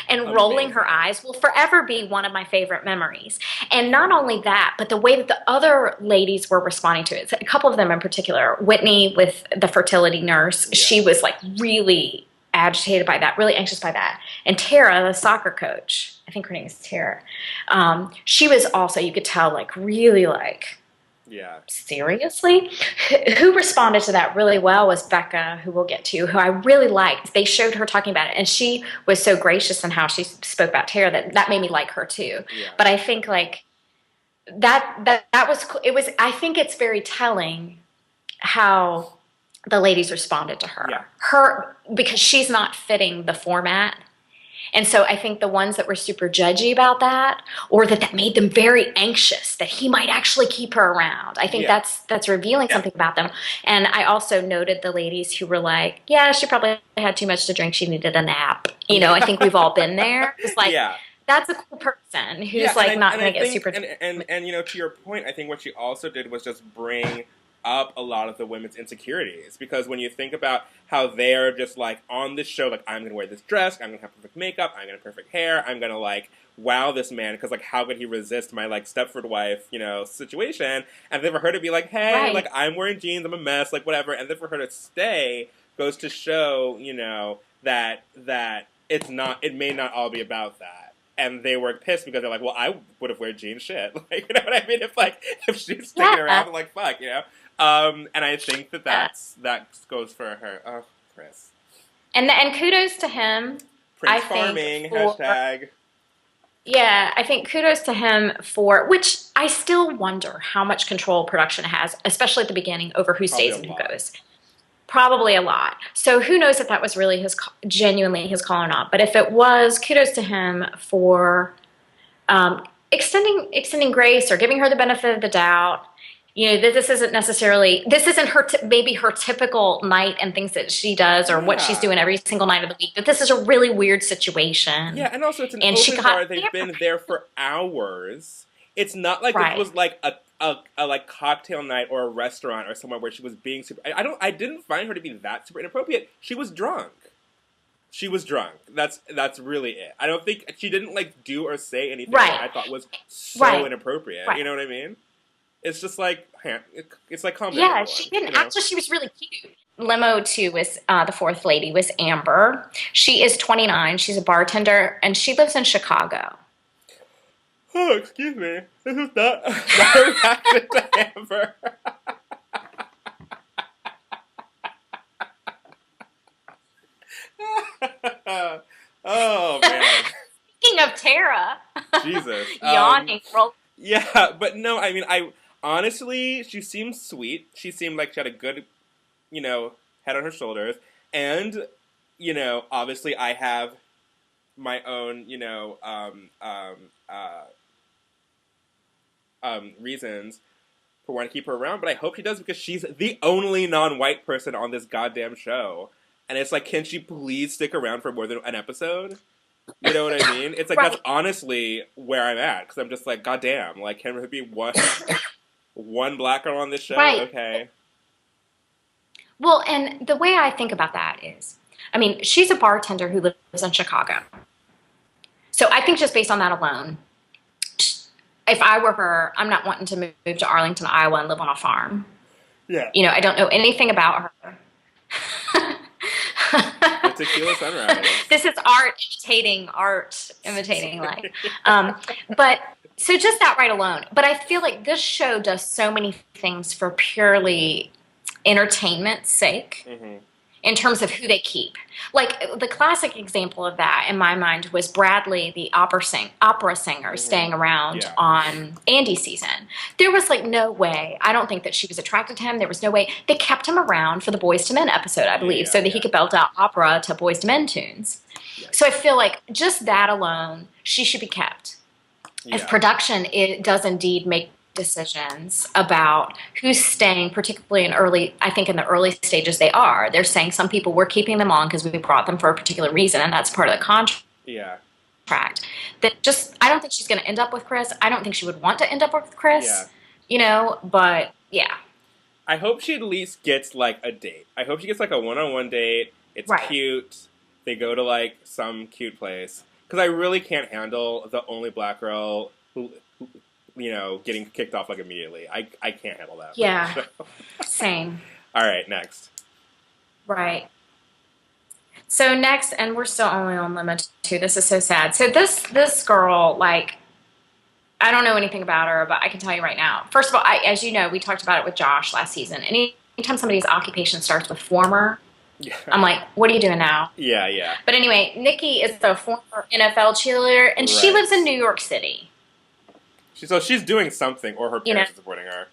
and rolling her Amazing. eyes will forever be one of my favorite memories. And not only that, but the way that the other ladies were responding to it. So a couple of them in particular, Whitney with the fertility nurse, Yeah. she was like really agitated by that, really anxious by that. And Tara, the soccer coach, I think her name is Tara, she was also, you could tell, like really like, Yeah. seriously? Who responded to that really well was Becca, who we'll get to, who I really liked. They showed her talking about it, and she was so gracious in how she spoke about Tara that made me like her too. Yeah. But I think like that was it was. I think it's very telling how the ladies responded to her. Yeah. Her because she's not fitting the format. And so I think the ones that were super judgy about that, or that made them very anxious that he might actually keep her around, I think Yeah. that's revealing something about them. And I also noted the ladies who were like, yeah, she probably had too much to drink. She needed a nap. You know, I think we've all been there. It's like, Yeah. that's a cool person who's Yeah, like not and going I to get think, super. and you know, to your point, I think what she also did was just bring up a lot of the women's insecurities, because when you think about how they're just like on this show, like, I'm gonna wear this dress, I'm gonna have perfect makeup, I'm gonna have perfect hair, I'm gonna like wow this man, because like how could he resist my like Stepford wife, you know, situation? And then for her to be like, hey, Right. like, I'm wearing jeans, I'm a mess, like whatever, and then for her to stay goes to show, you know, that it's not, it may not all be about that. And they were pissed because they're like, well, I would have worn jeans shit. Like, you know what I mean? If she's sticking around, like, fuck, you know? And I think that goes for her. Oh, Chris. And kudos to him. Prince I Farming, think for, hashtag. yeah, I think kudos to him for, which I still wonder how much control production has, especially at the beginning, over who Probably stays a and who lot. goes. Probably a lot. So who knows if that was really genuinely his call or not. But if it was, kudos to him for extending grace or giving her the benefit of the doubt. You know, this isn't her maybe her typical night and things that she does or what she's Yeah. doing every single night of the week. That this is a really weird situation. Yeah, and also it's an And she open got bar. They've been there for hours. It's not like this right. was like a like cocktail night or a restaurant or somewhere where she was being super. I didn't find her to be that super inappropriate. She was drunk. She was drunk. That's really it. I don't think she didn't like do or say anything Right. that I thought was so Right. inappropriate. Right. You know what I mean? It's just like it's like calm down, Yeah, everyone, she didn't. you know? Actually, she was really cute. Limo, too, was the fourth lady, was Amber. She is 29. She's a bartender, and she lives in Chicago. Oh, excuse me. This is not a reaction to Amber. Oh man, Speaking of Tara, Jesus. yawning. Yeah, but no, I mean, I honestly, she seemed sweet. She seemed like she had a good, you know, head on her shoulders, and you know, obviously, I have my own, you know, reasons for wanting to keep her around. But I hope she does, because she's the only non-white person on this goddamn show, and it's like, can she please stick around for more than an episode? You know what I mean? It's like, Right. that's honestly where I'm at, because I'm just like, goddamn, like, can there be one black girl on this show? Right. Okay. Well, and the way I think about that is, I mean, she's a bartender who lives in Chicago. So I think just based on that alone, if I were her, I'm not wanting to move to Arlington, Iowa and live on a farm. Yeah. You know, I don't know anything about her. The tequila sunrise. This is art imitating life. But so just that right alone. But I feel like this show does so many things for purely entertainment's sake. Mm-hmm. In terms of who they keep. Like, the classic example of that, in my mind, was Bradley, the opera singer, Mm-hmm. staying around Yeah. on Andy's season. There was, like, no way. I don't think that she was attracted to him. There was no way. They kept him around for the Boys to Men episode, I believe, so that he could belt out opera to Boys to Men tunes. Yeah. So I feel like just that alone, she should be kept. Yeah. If production does indeed make decisions about who's staying, particularly in the early stages they're saying some people, we're keeping them on because we brought them for a particular reason, and that's part of the contract. Yeah. That just, I don't think she's going to end up with Chris. I don't think she would want to end up with Chris. Yeah. You know, but yeah. I hope she at least gets like a date. I hope she gets like a one-on-one date, It's Right. cute. They go to like some cute place. Because I really can't handle the only black girl who getting kicked off like immediately. I can't handle that. Yeah. Same. All right, next. Right. So next, and we're still only on limit 2. This is so sad. So this girl, like, I don't know anything about her, but I can tell you right now. First of all, as you know, we talked about it with Josh last season. Anytime somebody's occupation starts with former, Yeah. I'm like, what are you doing now? Yeah, yeah. But anyway, Nikki is the former NFL cheerleader, and she lives in New York City. So she's doing something, or her parents are supporting her.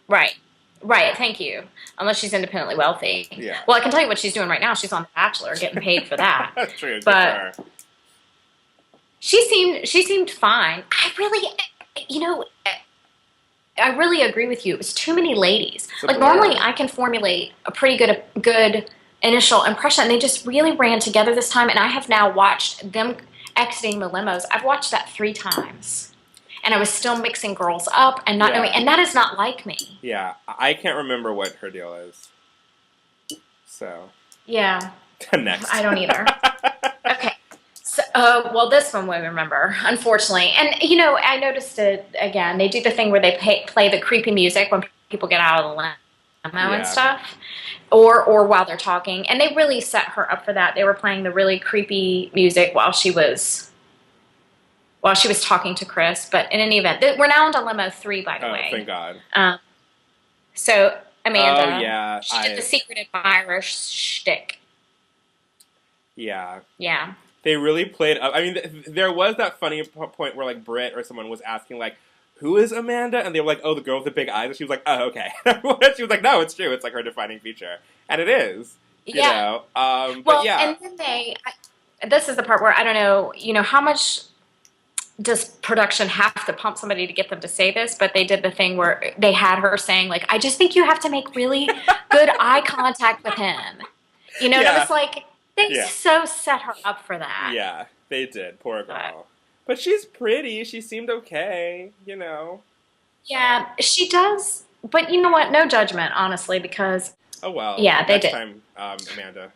Right. Right, thank you. Unless she's independently wealthy. Yeah. Well, I can tell you what she's doing right now. She's on The Bachelor, getting paid for that. That's true. But she seemed fine. I really agree with you. It was too many ladies. Like normally, I can formulate a pretty good initial impression. And they just really ran together this time. And I have now watched them exiting the limos. I've watched that 3 times. And I was still mixing girls up and not knowing, and that is not like me. Yeah, I can't remember what her deal is. So. Yeah. Next. I don't either. Okay. So, well, this one we remember, unfortunately. And, I noticed it again. They do the thing where they play the creepy music when people get out of the limo and stuff. Or while they're talking. And they really set her up for that. They were playing the really creepy music while she was talking to Chris. But in any event, we're now on to limo 3, by the way. Oh, thank God. So Amanda, oh, yeah, she did the secret admirer shtick. Yeah. Yeah. They really played up. I mean, there was that funny point where, like, Britt or someone was asking, like, who is Amanda? And they were like, oh, the girl with the big eyes. And she was like, oh, okay. She was like, no, it's true. It's, like, her defining feature. And it is. You know? But yeah. And then this is the part where I don't know, how much does production have to pump somebody to get them to say this? But they did the thing where they had her saying, like, I just think you have to make really good eye contact with him. And I was like, they so set her up for that. Yeah, they did. Poor girl. But she's pretty. She seemed okay, Yeah, she does. But you know what? No judgment, honestly, because... Oh, well. Yeah, they did. Next time, Amanda,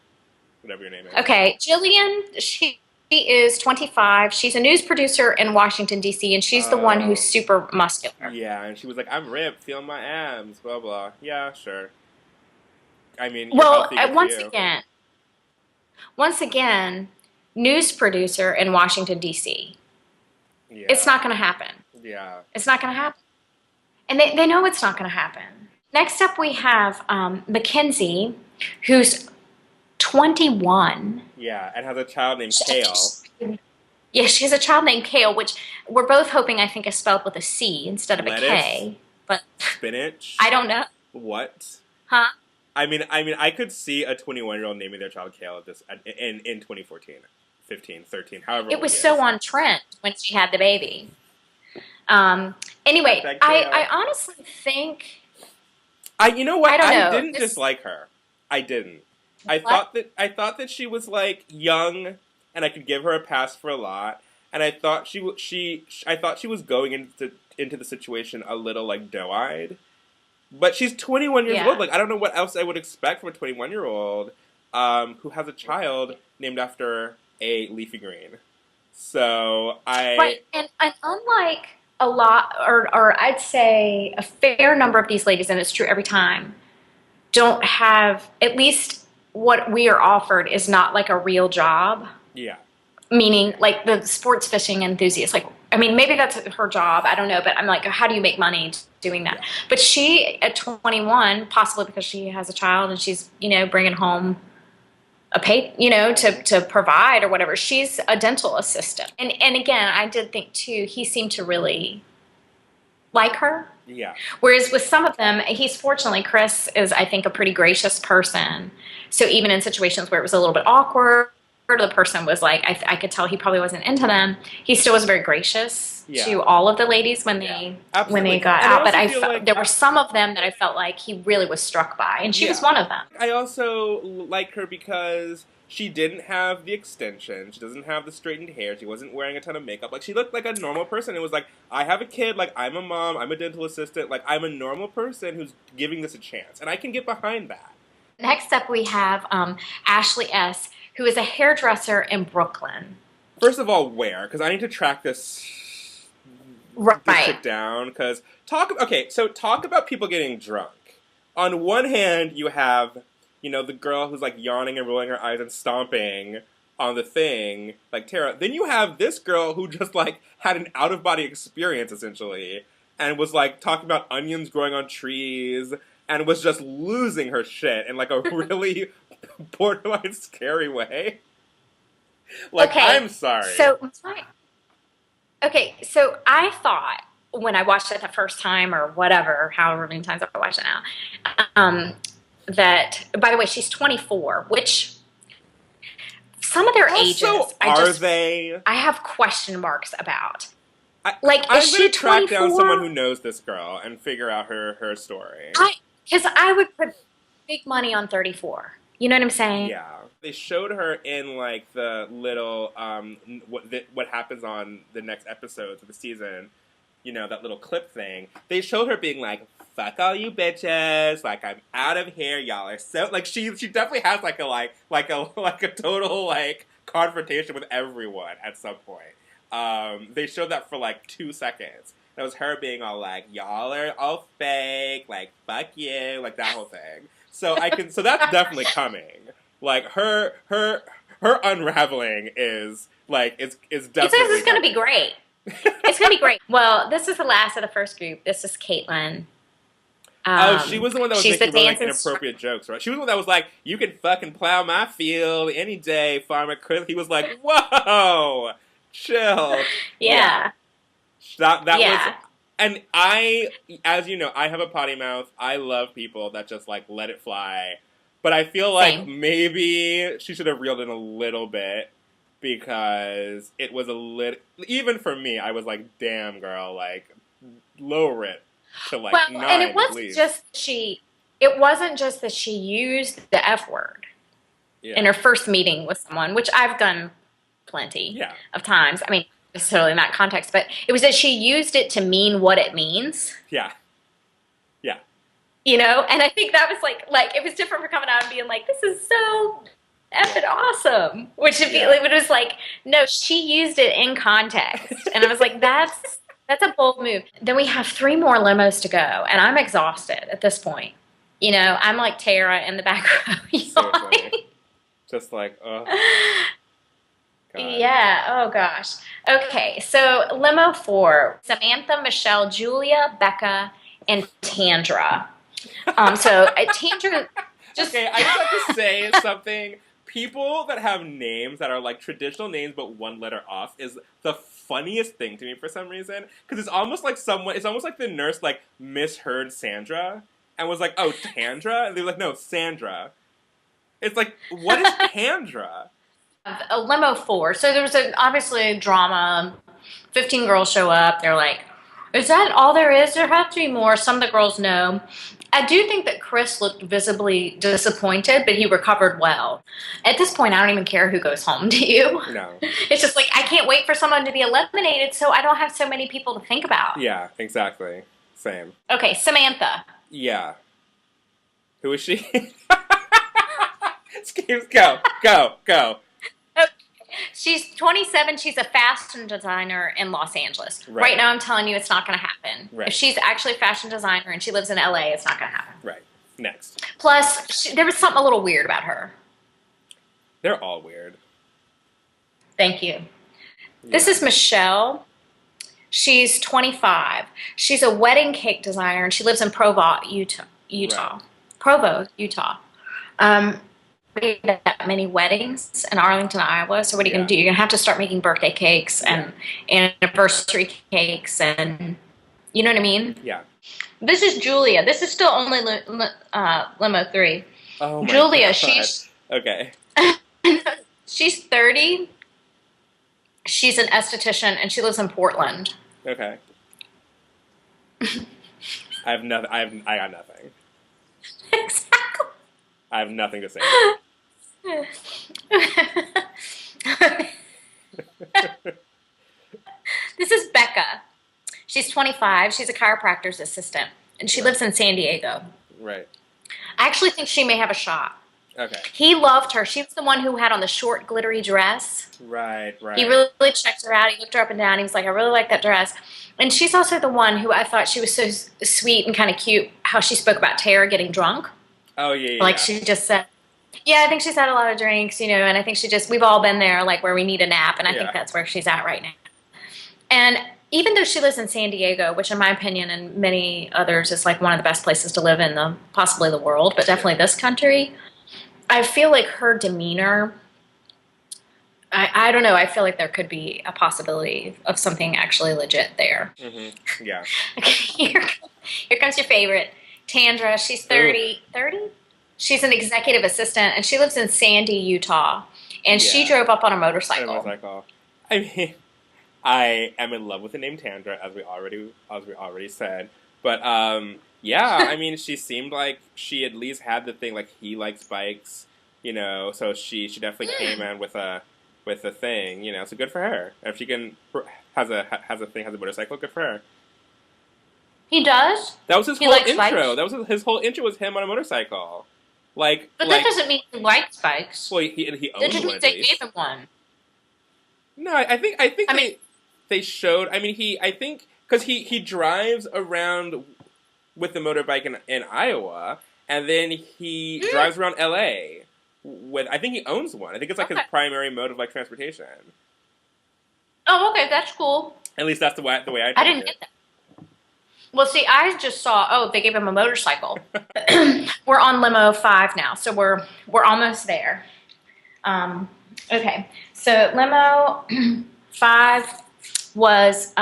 whatever your name is. Okay, Jillian, she is 25. She's a news producer in Washington, D.C., and she's the one who's super muscular. Yeah, and she was like, I'm ripped, feeling my abs, blah, blah. Yeah, sure. I mean, well, once again, news producer in Washington, D.C. Yeah. It's not going to happen. Yeah. It's not going to happen. And they know it's not going to happen. Next up, we have Mackenzie, who's 21. Yeah, and has a child named Kale. Yeah, she has a child named Kale, which we're both hoping, I think, is spelled with a C instead of a K. But spinach? I don't know. What? Huh? I mean, I could see a 21-year-old naming their child Kale in 2014, 15, 13, however. It was so on trend when she had the baby. Anyway, I honestly think. You know what? I don't know. I didn't dislike her. I didn't. I thought that she was like young, and I could give her a pass for a lot. And I thought she was going into the situation a little like doe-eyed. But she's 21 years old. Like, I don't know what else I would expect from a 21-year-old who has a child named after a leafy green. So Right, and unlike a lot, or I'd say a fair number of these ladies, and it's true every time, don't have, at least what we are offered is not like a real job. Yeah. Meaning, like, the sports fishing enthusiast. Like, I mean, maybe that's her job. I don't know. But I'm like, how do you make money doing that? Yeah. But she, at 21, possibly because she has a child and she's, bringing home a pay, to provide or whatever. She's a dental assistant. And again, I did think, too, he seemed to really like her. Yeah. Whereas with some of them, Chris is, I think, a pretty gracious person. So even in situations where it was a little bit awkward, the person was like, I could tell he probably wasn't into them. He still was very gracious to all of the ladies when they got out. But there were some of them that I felt like he really was struck by, and she was one of them. I also like her because she didn't have the extension. She doesn't have the straightened hair. She wasn't wearing a ton of makeup. Like, she looked like a normal person. It was like, I have a kid. Like, I'm a mom. I'm a dental assistant. Like, I'm a normal person who's giving this a chance, and I can get behind that. Next up, we have Ashley S., who is a hairdresser in Brooklyn. First of all, where? Because I need to track this Right. chick down. Because talk about people getting drunk. On one hand, you have the girl who's like yawning and rolling her eyes and stomping on the thing, like Tara. Then you have this girl who just like had an out of body experience essentially, and was like talking about onions growing on trees, and was just losing her shit in like a really borderline scary way. Like, Okay. I'm sorry. So I thought when I watched it the first time or whatever, however many times I've watched it now, that, by the way, she's 24, which some of their Also, ages, are they? I have question marks about. I, Like, I'm is she gonna track 24? down someone who knows this girl and figure out her story. Because I would put big money on 34. You know what I'm saying? Yeah, they showed her in like the little what happens on the next episodes of the season. That little clip thing. They showed her being like, "Fuck all you bitches! Like I'm out of here. Y'all are so like." She definitely has like a total like confrontation with everyone at some point. They showed that for like 2 seconds. That was her being all like, "Y'all are all fake. Like fuck you." Like that whole thing. So so that's definitely coming. Like her unraveling is like is definitely. It's going to be great. It's going to be great. Well, this is the last of the first group. This is Caitlin. She was the one that was making really like, inappropriate jokes, right? She was the one that was like, "You can fucking plow my field any day, Farmer Chris." He was like, "Whoa, chill." Yeah. That was, and as you know, I have a potty mouth. I love people that just like let it fly, but I feel like maybe she should have reeled in a little bit. Because it was a little, even for me, I was like, "Damn, girl, like lower it to like 9." And it wasn't It wasn't just that she used the F word in her first meeting with someone, which I've done plenty of times. I mean, necessarily in that context, but it was that she used it to mean what it means. Yeah. And I think that was like it was different for coming out and being like, "This is so effing awesome," which it was like, no, she used it in context, and I was like, that's a bold move. Then we have 3 more limos to go, and I'm exhausted at this point. I'm like Tara in the back row. Seriously. Just like, oh. God. Yeah. Oh gosh. Okay. So limo 4: Samantha, Michelle, Julia, Becca, and Tandra. Tandra. Okay, I just have to say something. People that have names that are like traditional names but one letter off is the funniest thing to me for some reason. Because it's almost like the nurse like misheard Sandra and was like, "Oh, Tandra?" And they were like, "No, Sandra." It's like, what is Tandra? A limo 4. So there was obviously a drama. 15 girls show up. They're like, "Is that all there is? There have to be more." Some of the girls know. I do think that Chris looked visibly disappointed, but he recovered well. At this point, I don't even care who goes home. Do you? No. It's just like, I can't wait for someone to be eliminated so I don't have so many people to think about. Yeah, exactly. Same. Okay, Samantha. Yeah. Who is she? Go. Okay. She's 27. She's a fashion designer in Los Angeles. Right now, I'm telling you, it's not going to happen. Right. If she's actually a fashion designer and she lives in LA, it's not going to happen. Right. Next. Plus, there was something a little weird about her. They're all weird. Thank you. Yeah. This is Michelle. She's 25. She's a wedding cake designer, and she lives in Provo, Utah. Right. Provo, Utah. That many weddings in Arlington, Iowa. So what are you going to do? You're going to have to start making birthday cakes and anniversary cakes, and you know what I mean? Yeah. This is Julia. This is still only limo 3. Oh my Julia, God. she's okay. She's 30. She's an esthetician, and she lives in Portland. Okay. I got nothing. Exactly. I have nothing to say. This is Becca. She's 25. She's a chiropractor's assistant, and she lives in San Diego. Right. I actually think she may have a shot. Okay. He loved her. She was the one who had on the short, glittery dress. Right. He really checked her out. He looked her up and down. He was like, I really like that dress. And she's also the one who I thought she was so sweet and kind of cute, how she spoke about Tara getting drunk. Oh, yeah. Like, she just said, yeah, I think she's had a lot of drinks, you know, and I think we've all been there, like, where we need a nap, and I think that's where she's at right now. And even though she lives in San Diego, which in my opinion and many others is, like, one of the best places to live in possibly the world, but definitely this country, I feel like her demeanor, I don't know, I feel like there could be a possibility of something actually legit there. Mm-hmm. Yeah. Okay, here comes your favorite, Tandra. She's 30. 30? She's an executive assistant, and she lives in Sandy, Utah. And she drove up on a motorcycle. I mean, I am in love with the name Tandra, as we already said. But yeah, I mean, she seemed like she at least had the thing, like, he likes bikes, you know. So she definitely came in with a thing, you know. So good for her. If she has a motorcycle, good for her. He does? That was his whole intro. Bikes? That was his whole intro, was him on a motorcycle. Like, but that doesn't mean he likes bikes. Well, he owns one. That just means they gave him one. No, I think they showed. I mean, I think because he drives around with the motorbike in Iowa, and then he drives around LA with. I think he owns one. I think it's like his primary mode of, like, transportation. Oh, okay, that's cool. At least that's the way I. I didn't get that. Well, see, I just saw, they gave him a motorcycle. We're on Limo 5 now, so we're almost there. Okay, so Limo 5 was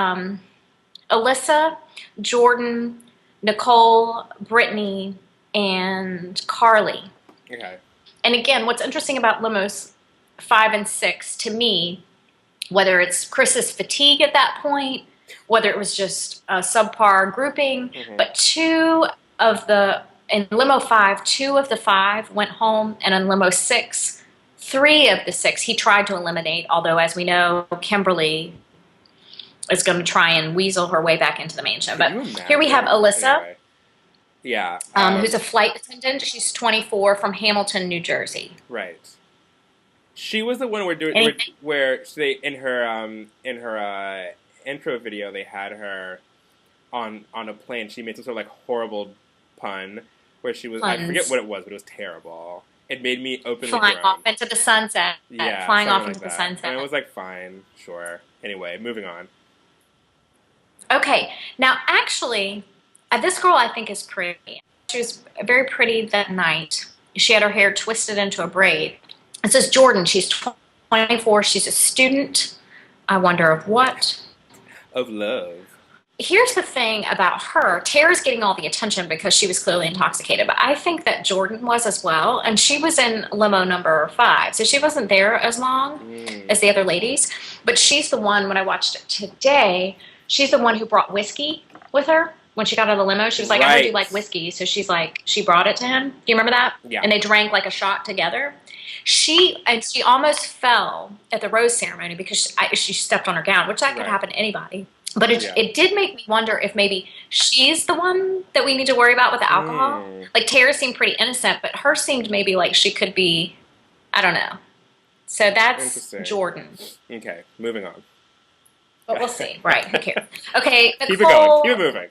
Alyssa, Jordan, Nicole, Brittany, and Carly. Okay. And again, what's interesting about Limos 5 and 6, to me, whether it's Chris's fatigue at that point, whether it was just a subpar grouping, but in Limo 5, 2 of the 5 went home, and in Limo 6, 3 of the 6 he tried to eliminate, although, as we know, Kimberly is going to try and weasel her way back into the main show. But here we have Alyssa, anyway. Yeah, who's a flight attendant. She's 24 from Hamilton, New Jersey. Right. She was the one where they in her intro video, they had her on a plane. She made some sort of, like, horrible pun where she was, I forget what it was, but it was terrible. It made me openly flying off into the sunset. Yeah, flying off into the sunset. And it was like, fine, sure. Anyway, moving on. Okay, now actually, this girl I think is pretty. She was very pretty that night. She had her hair twisted into a braid. It says Jordan. She's 24. She's a student. I wonder of what? Of love. Here's the thing about her. Tara's getting all the attention because she was clearly intoxicated, but I think that Jordan was as well, and she was in Limo number 5, so she wasn't there as long as the other ladies, but she's the one, when I watched it today, she's the one who brought whiskey with her when she got out of the limo. She was like, I heard you like whiskey, so she's like, she brought it to him. Do you remember that? Yeah. And they drank like a shot together. She almost fell at the rose ceremony because she stepped on her gown, which that could happen to anybody. But it did make me wonder if maybe she's the one that we need to worry about with the alcohol. Like, Tara seemed pretty innocent, but her seemed maybe like she could be, I don't know. So that's Jordan. Okay, moving on. But we'll see. Right, who cares? Okay, Nicole. Keep it going. Keep it moving.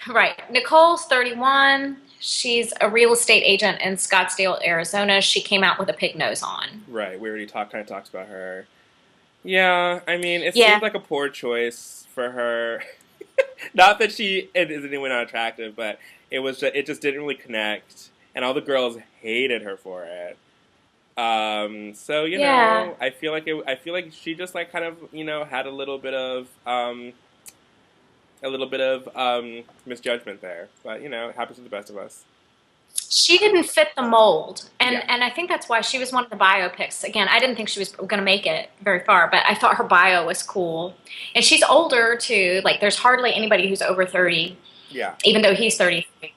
Right. Nicole's 31. She's a real estate agent in Scottsdale, Arizona. She came out with a pig nose on. Right. We already kind of talked about her. Yeah, I mean, it seemed like a poor choice for her. Not that she is anyway not attractive, but it just didn't really connect, and all the girls hated her for it. So you know, I feel like she just, like, kind of, you know, had a little bit of misjudgment there, but, you know, it happens to the best of us. She didn't fit the mold, and I think that's why she was one of the biopics. Again, I didn't think she was going to make it very far, but I thought her bio was cool. And she's older, too. Like, there's hardly anybody who's over 30. Yeah. Even though he's 33.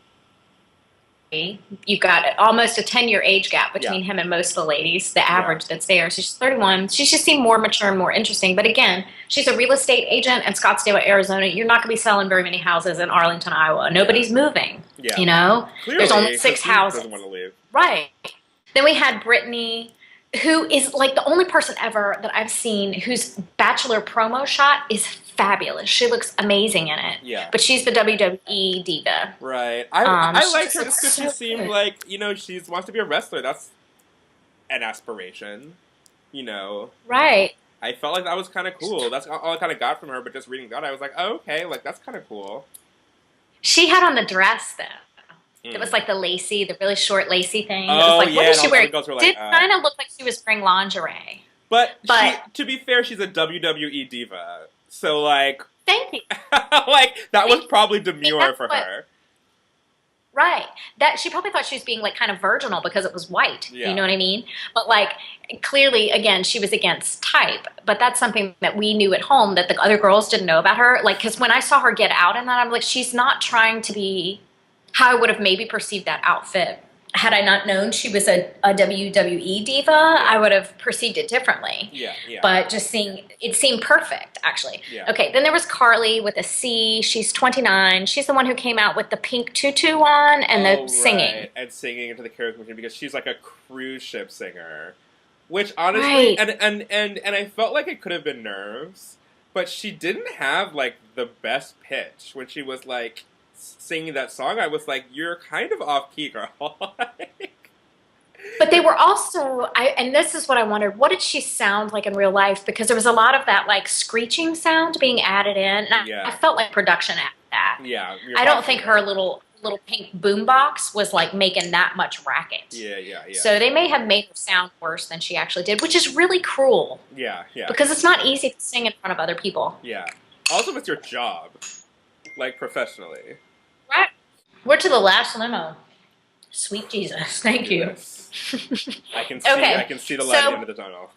You've got almost a 10-year age gap between Yeah. him and most of the ladies, the Yeah. average that's there. So she's 31. She just seemed more mature and more interesting. But again, she's a real estate agent in Scottsdale, Arizona. You're not going to be selling very many houses in Arlington, Iowa. Nobody's moving. Yeah. You know? Clearly, There's only 6 he houses. doesn't want to leave. Right. Then we had Brittany, who is like the only person ever that I've seen whose Bachelor promo shot is fabulous. She looks amazing in it. Yeah. But she's the WWE diva. Right. I She liked just her just because looks she so seemed good. like, you know, she wants to be a wrestler. That's an aspiration. You know. Right. I felt like that was kind of cool. That's all I kind of got from her, but just reading that, I was like, oh, okay, like, that's kind of cool. She had on the dress, though. Mm. It was like the really short lacy thing. Oh, it was like, yeah, what is and she all the wearing? girls were like, Did kind of look like she was wearing lingerie. But But- to be fair, she's a WWE diva. So, like, Thank you. like, that was probably demure that's for what- her. Right. That she probably thought she was being like kind of virginal because it was white. Yeah. You know what I mean? But like clearly, again, she was against type. But that's something that we knew at home that the other girls didn't know about her. Like, because when I saw her get out in that, I'm like, she's not trying to be how I would have maybe perceived that outfit. Had I not known she was a WWE diva, I would have perceived it differently. Yeah, yeah. But just seeing it seemed perfect, actually. Yeah. Okay, then there was Carly with a C. She's 29. She's the one who came out with the pink tutu on and the singing. Right. And singing into the karaoke machine because she's like a cruise ship singer. Which honestly, Right. and I felt like it could have been nerves, but she didn't have like the best pitch when she was like singing that song. I was like, you're kind of off key, girl. But they were also, and this is what I wondered, what did she sound like in real life? Because there was a lot of that like screeching sound being added in. And Yeah. I felt like production added that. Yeah. you're I don't probably think her right. little pink boombox was like making that much racket. Yeah, yeah, yeah. So they may have made her sound worse than she actually did, which is really cruel. Yeah, yeah. Because it's not easy to sing in front of other people. Yeah. Also, it's your job. Like, professionally. Right. We're to the last limo. Sweet Jesus. Thank you. Yes. I can see Okay, I can see the light at so- the end of the tunnel.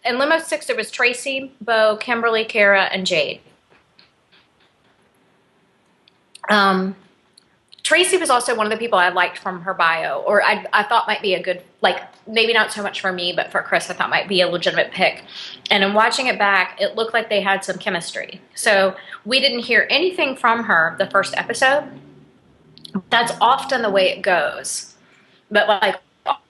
In limo 6, there was Tracy, Bo, Kimberly, Kara, and Jade. Tracy was also one of the people I liked from her bio, or I thought might be a good, like, maybe not so much for me, but for Chris, I thought might be a legitimate pick. And in watching it back, it looked like they had some chemistry. So we didn't hear anything from her the first episode. That's often the way it goes. But, like,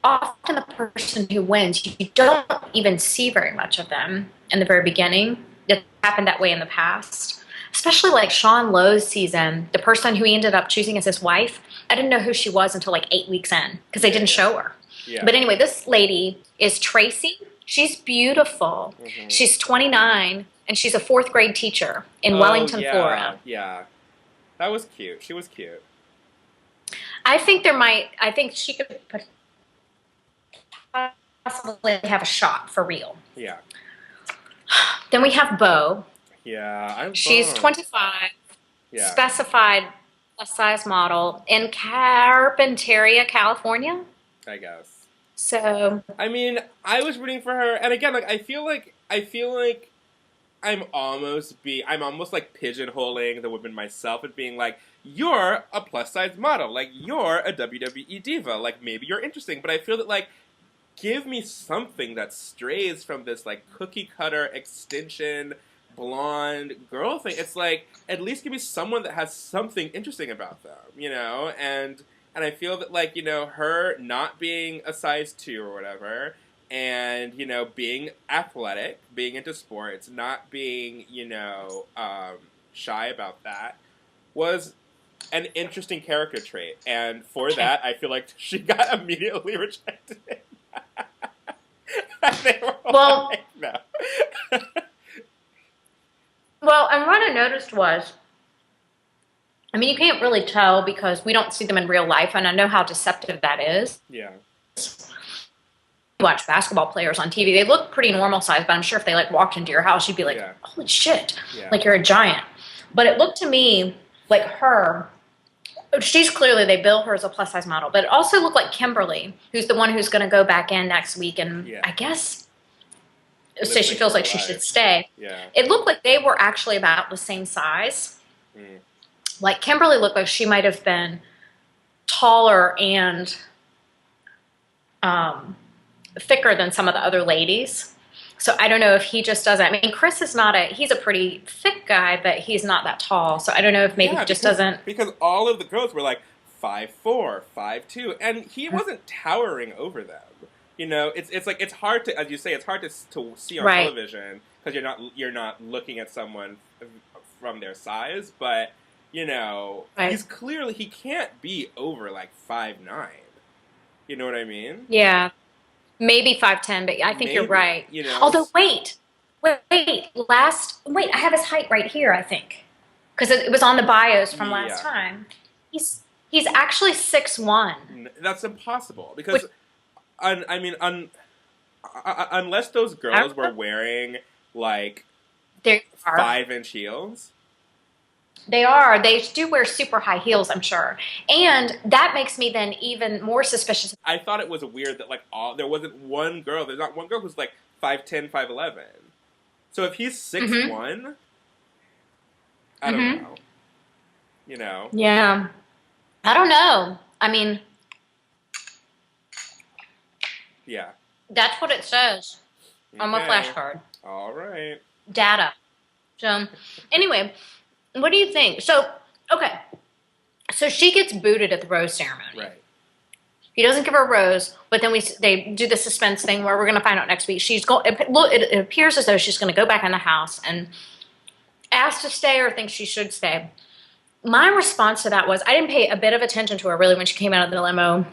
often the person who wins, you don't even see very much of them in the very beginning. It happened that way in the past. Especially like Sean Lowe's season, the person who he ended up choosing as his wife, I didn't know who she was until like 8 weeks in because they didn't show her. Yeah. But anyway, this lady is Tracy. She's beautiful. Mhm. She's 29 and she's a 4th grade teacher in Wellington, yeah, Florida. Yeah. That was cute. She was cute. I think she could possibly have a shot for real. Yeah. Then we have Bo. Yeah. I'm She's bummed. 25. Yeah. Specified plus size model in Carpinteria, California. I guess. So I mean, I was rooting for her, and again, like I feel like I'm almost like pigeonholing the woman myself and being like, you're a plus size model, like you're a WWE diva, like maybe you're interesting, but I feel that like give me something that strays from this like cookie cutter extension blonde girl thing. It's like at least give me someone that has something interesting about them, you know, and I feel that, like, you know, her not being a size 2 or whatever, and, you know, being athletic, being into sports, not being, you know, shy about that, was an interesting character trait. And for that, I feel like she got immediately rejected. They were Well- like, no. well, and what I noticed was, I mean, you can't really tell because we don't see them in real life, and I know how deceptive that is. Yeah. You watch basketball players on TV; they look pretty normal size, but I'm sure if they like walked into your house, you'd be like, Yeah. "Holy shit!" Yeah. Like you're a giant. But it looked to me like her. She's clearly, they bill her as a plus size model, but it also looked like Kimberly, who's the one who's going to go back in next week, and Yeah. I guess Live say she like feels her like she life. should stay. Yeah. It looked like they were actually about the same size. Mm. Like Kimberly looked like she might have been taller and thicker than some of the other ladies. So I don't know if he just doesn't. I mean, Chris is not he's a pretty thick guy, but he's not that tall. So I don't know if maybe Yeah, he just doesn't. because all of the girls were like 5'4", 5'2", and he wasn't towering over them. You know, it's like it's hard to, as you say, it's hard to see on Right. television because you're not looking at someone from their size, but you know, Right. he's clearly he can't be over like 5'9". You know what I mean? Yeah. Maybe 5'10", but I think you're Maybe, right. you know. Although, wait, I have his height right here, I think. Because it was on the bios from last Yeah. time. He's actually 6'1", That's impossible which because I mean, unless those I girls don't were know. wearing like There you are. 5-inch heels. They are. They do wear super high heels, I'm sure. And that makes me then even more suspicious. I thought it was weird that like there wasn't one girl. There's not one girl who's like 5'10", 5'11". So if he's 6'1", I don't Mm-hmm. know. You know? Yeah. I don't know. I mean, Yeah. that's what it says on my Okay. flashcard. All right. Data. So, anyway, what do you think? So, okay. So she gets booted at the rose ceremony. Right. He doesn't give her a rose, but then they do the suspense thing where we're going to find out next week. It appears as though she's going to go back in the house and ask to stay or think she should stay. My response to that was I didn't pay a bit of attention to her really when she came out of the limo.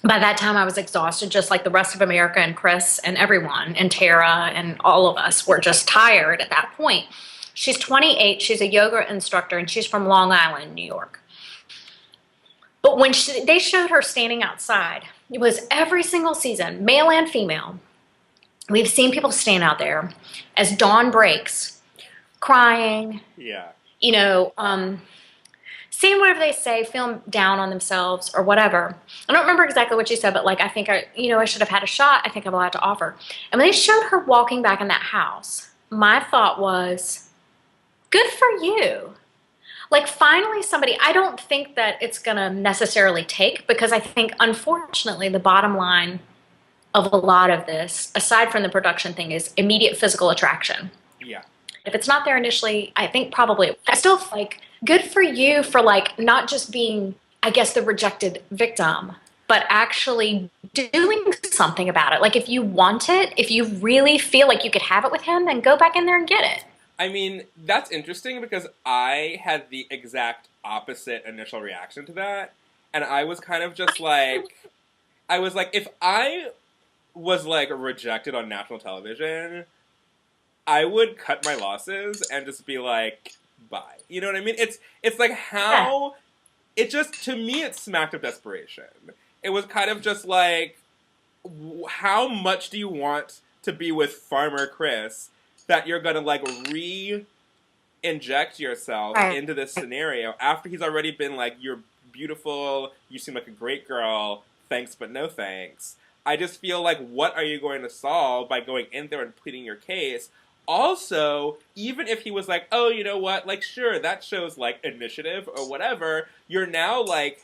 By that time, I was exhausted, just like the rest of America and Chris and everyone and Tara and all of us were just tired at that point. She's 28. She's a yoga instructor, and she's from Long Island, New York. But when they showed her standing outside, it was every single season, male and female. We've seen people stand out there as dawn breaks, crying, Yeah. you know, saying whatever they say, feeling down on themselves or whatever. I don't remember exactly what she said, but like, I think I should have had a shot. I think I'm allowed to offer. And when they showed her walking back in that house, my thought was, good for you. Like finally somebody, I don't think that it's going to necessarily take because I think unfortunately the bottom line of a lot of this, aside from the production thing, is immediate physical attraction. Yeah. If it's not there initially, I think probably, I still like, good for you for like not just being, I guess, the rejected victim, but actually doing something about it. Like if you want it, if you really feel like you could have it with him, then go back in there and get it. I mean, that's interesting because I had the exact opposite initial reaction to that. And I was kind of just like, I was like, if I was like rejected on national television, I would cut my losses and just be like, bye. You know what I mean? It's like how it just to me it smacked of desperation. It was kind of just like, how much do you want to be with Farmer Chris that you're gonna like re-inject yourself into this scenario after he's already been like, you're beautiful, you seem like a great girl, thanks but no thanks. I just feel like, what are you going to solve by going in there and pleading your case? Also, even if he was like, oh, you know what, like, sure, that shows, like, initiative or whatever, you're now, like,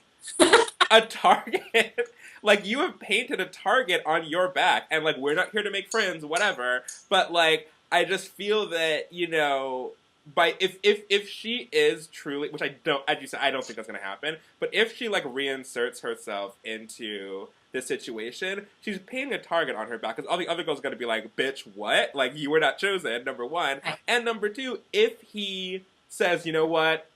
a target. Like, you have painted a target on your back, and, like, we're not here to make friends, whatever, but, like, I just feel that, you know, if she is truly, which I don't, as you said, I don't think that's going to happen, but if she, like, reinserts herself into this situation, she's painting a target on her back because all the other girls are going to be like, bitch, what? Like, you were not chosen, number one. And number two, if he says, you know what,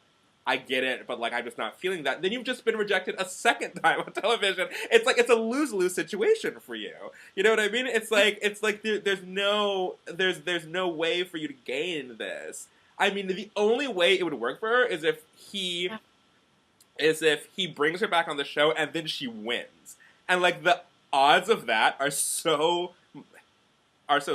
I get it, but like, I'm just not feeling that, then you've just been rejected a second time on television. It's like, it's a lose-lose situation for you. You know what I mean? It's like there's no way for you to gain this. I mean, the only way it would work for her is if he brings her back on the show and then she wins. And like the odds of that are so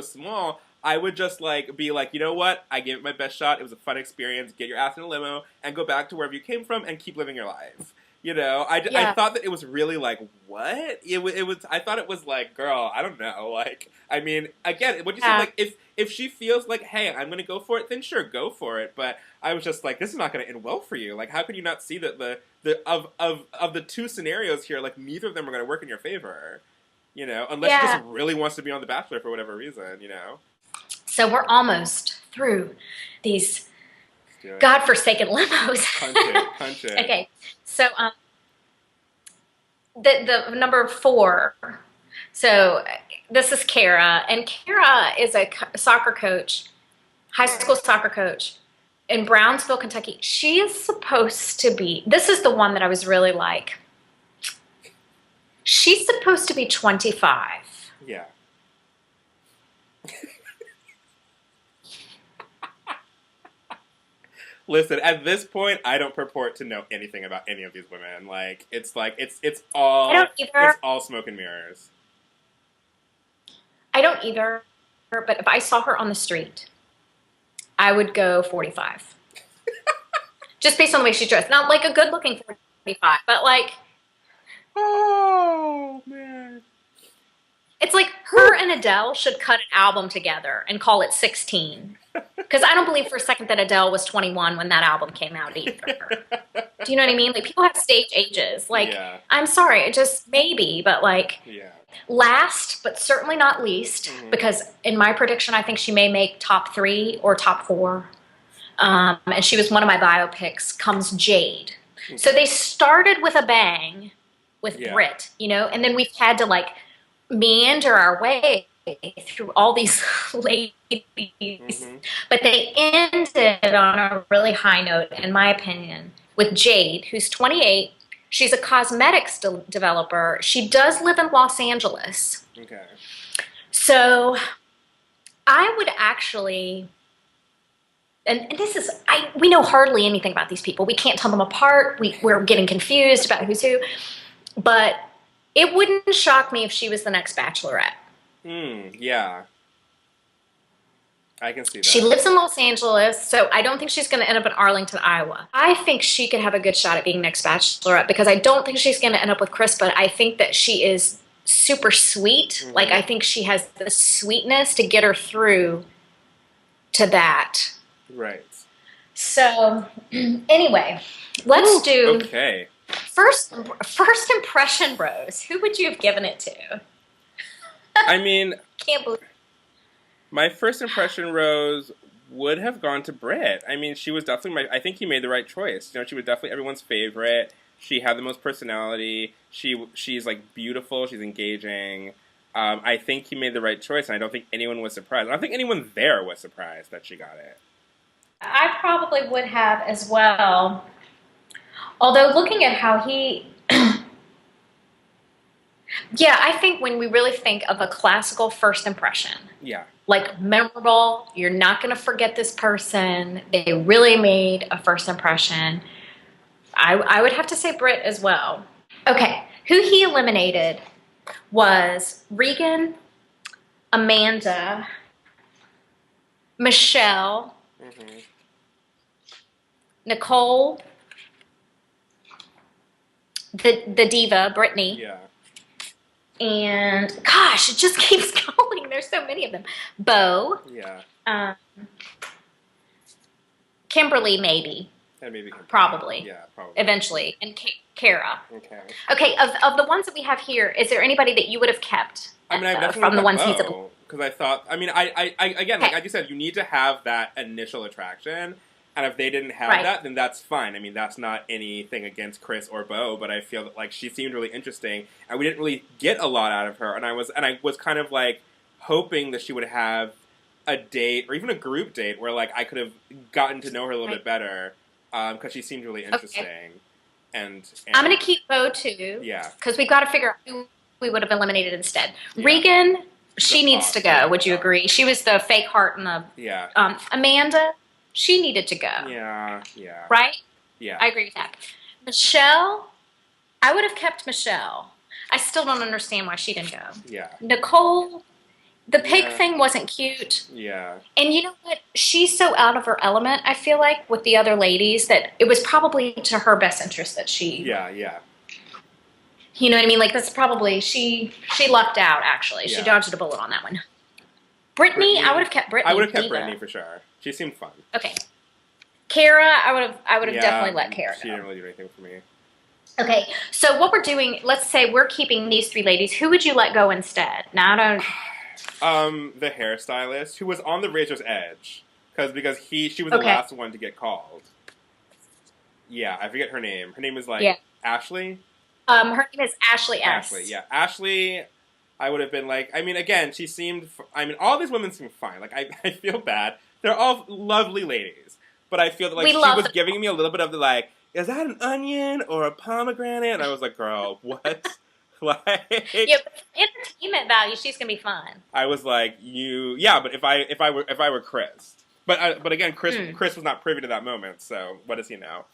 small. I would just like be like, you know what? I gave it my best shot. It was a fun experience. Get your ass in a limo and go back to wherever you came from and keep living your life. You know, I Yeah. thought that it was really like, what? It was, I thought it was like, girl, I don't know. Like, I mean, again, what you said, Yeah. like, if she feels like, hey, I'm going to go for it, then sure, go for it. But I was just like, this is not going to end well for you. Like, how could you not see that of the two scenarios here, like, neither of them are going to work in your favor? You know, unless she just Yeah. really wants to be on The Bachelor for whatever reason, you know? So we're almost through these Let's do it. godforsaken limos. Punch it, punch it. Okay. So the number 4. So this is Kara, and Kara is a soccer coach, high school soccer coach in Brownsville, Kentucky. She is supposed to be, this is the one that I was really like. She's supposed to be 25. Yeah. Listen, at this point, I don't purport to know anything about any of these women. Like it's I don't either. it's all smoke and mirrors. I don't either, but if I saw her on the street, I would go 45. Just based on the way she's dressed. Not like a good looking 45, but like, Oh man. it's like her and Adele should cut an album together and call it 16. Because I don't believe for a second that Adele was 21 when that album came out either. Do you know what I mean? Like, people have stage ages. Like, Yeah. I'm sorry, it just maybe, but like, Yeah. last, but certainly not least, because in my prediction, I think she may make top 3 or top 4. And she was one of my biopics, comes Jade. So they started with a bang with Brit, you know, and then we've had to like meander our way through all these ladies, but they ended on a really high note, in my opinion, with Jade, who's 28. She's a cosmetics developer. She does live in Los Angeles. Okay. So I would actually, and this is, we know hardly anything about these people. We can't tell them apart. We're getting confused about who's who. But it wouldn't shock me if she was the next Bachelorette. Yeah. I can see that. She lives in Los Angeles, so I don't think she's going to end up in Arlington, Iowa. I think she could have a good shot at being next Bachelorette because I don't think she's going to end up with Chris, but I think that she is super sweet. Like, I think she has the sweetness to get her through to that. Right. So, anyway, let's do... Okay. First impression, Rose. Who would you have given it to? I mean... Can't believe... My first impression, Rose, would have gone to Brit. I mean, she was definitely I think he made the right choice. You know, she was definitely everyone's favorite. She had the most personality. She's like beautiful. She's engaging. I think he made the right choice, and I don't think anyone was surprised. I don't think anyone there was surprised that she got it. I probably would have as well. Although looking at how he... Yeah, I think when we really think of a classical first impression... Yeah. Like, memorable, you're not going to forget this person, they really made a first impression, I would have to say Brit as well. Okay, who he eliminated was Regan, Amanda, Michelle, Nicole, the diva, Brittany. Yeah. And gosh, it just keeps going. There's so many of them. Bo. Yeah. Kimberly, maybe. And maybe probably. Yeah, probably. Eventually. And Kara. Okay. Okay, of the ones that we have here, is there anybody that you would have kept? I mean, I definitely from the ones Bo, he's because I thought. I mean, I again, like you said, you need to have that initial attraction. And if they didn't have that, then that's fine. I mean, that's not anything against Chris or Bo, but I feel that like she seemed really interesting, and we didn't really get a lot out of her. And I was kind of like hoping that she would have a date or even a group date where like I could have gotten to know her a little bit better because she seemed really interesting. Okay. And I'm gonna keep Bo too. Yeah. Because we've got to figure out who we would have eliminated instead. Yeah. Regan, she needs to go. Would you agree? She was the fake heart and the Amanda. She needed to go. Yeah. Right? Yeah. I agree with that. Michelle, I would have kept Michelle. I still don't understand why she didn't go. Yeah. Nicole, The pig Yeah. thing wasn't cute. Yeah. And you know what? She's so out of her element, I feel like, with the other ladies that it was probably to her best interest that she, Yeah. Yeah. you know what I mean? Like that's probably she lucked out actually. She Yeah. dodged a bullet on that one. Brittany, I would Brittany. have kept I would Brittany have kept diva. Brittany for sure. She seemed fun. Okay. Kara, I would have Yeah. definitely let Kara She go. didn't really do anything for me. Okay. So what we're doing, let's say we're keeping these three ladies. Who would you let go instead? Now I don't The hairstylist who was on the razor's edge because she was the Okay. last one to get called. Yeah, I forget her name. Her name is like Yeah. Ashley. Her name is Ashley S. Ashley, yeah, Ashley. I would have been like, I mean, again, she seemed. I mean, all these women seem fine. Like, I feel bad. They're all lovely ladies, but I feel that like We she love was them. giving me a little bit of the like, is that an onion or a pomegranate? And I was like, girl, what? Like, Yeah, but for entertainment value, she's gonna be fun. I was like, yeah, but if I were Chris, but again, Chris was not privy to that moment, so what does he know?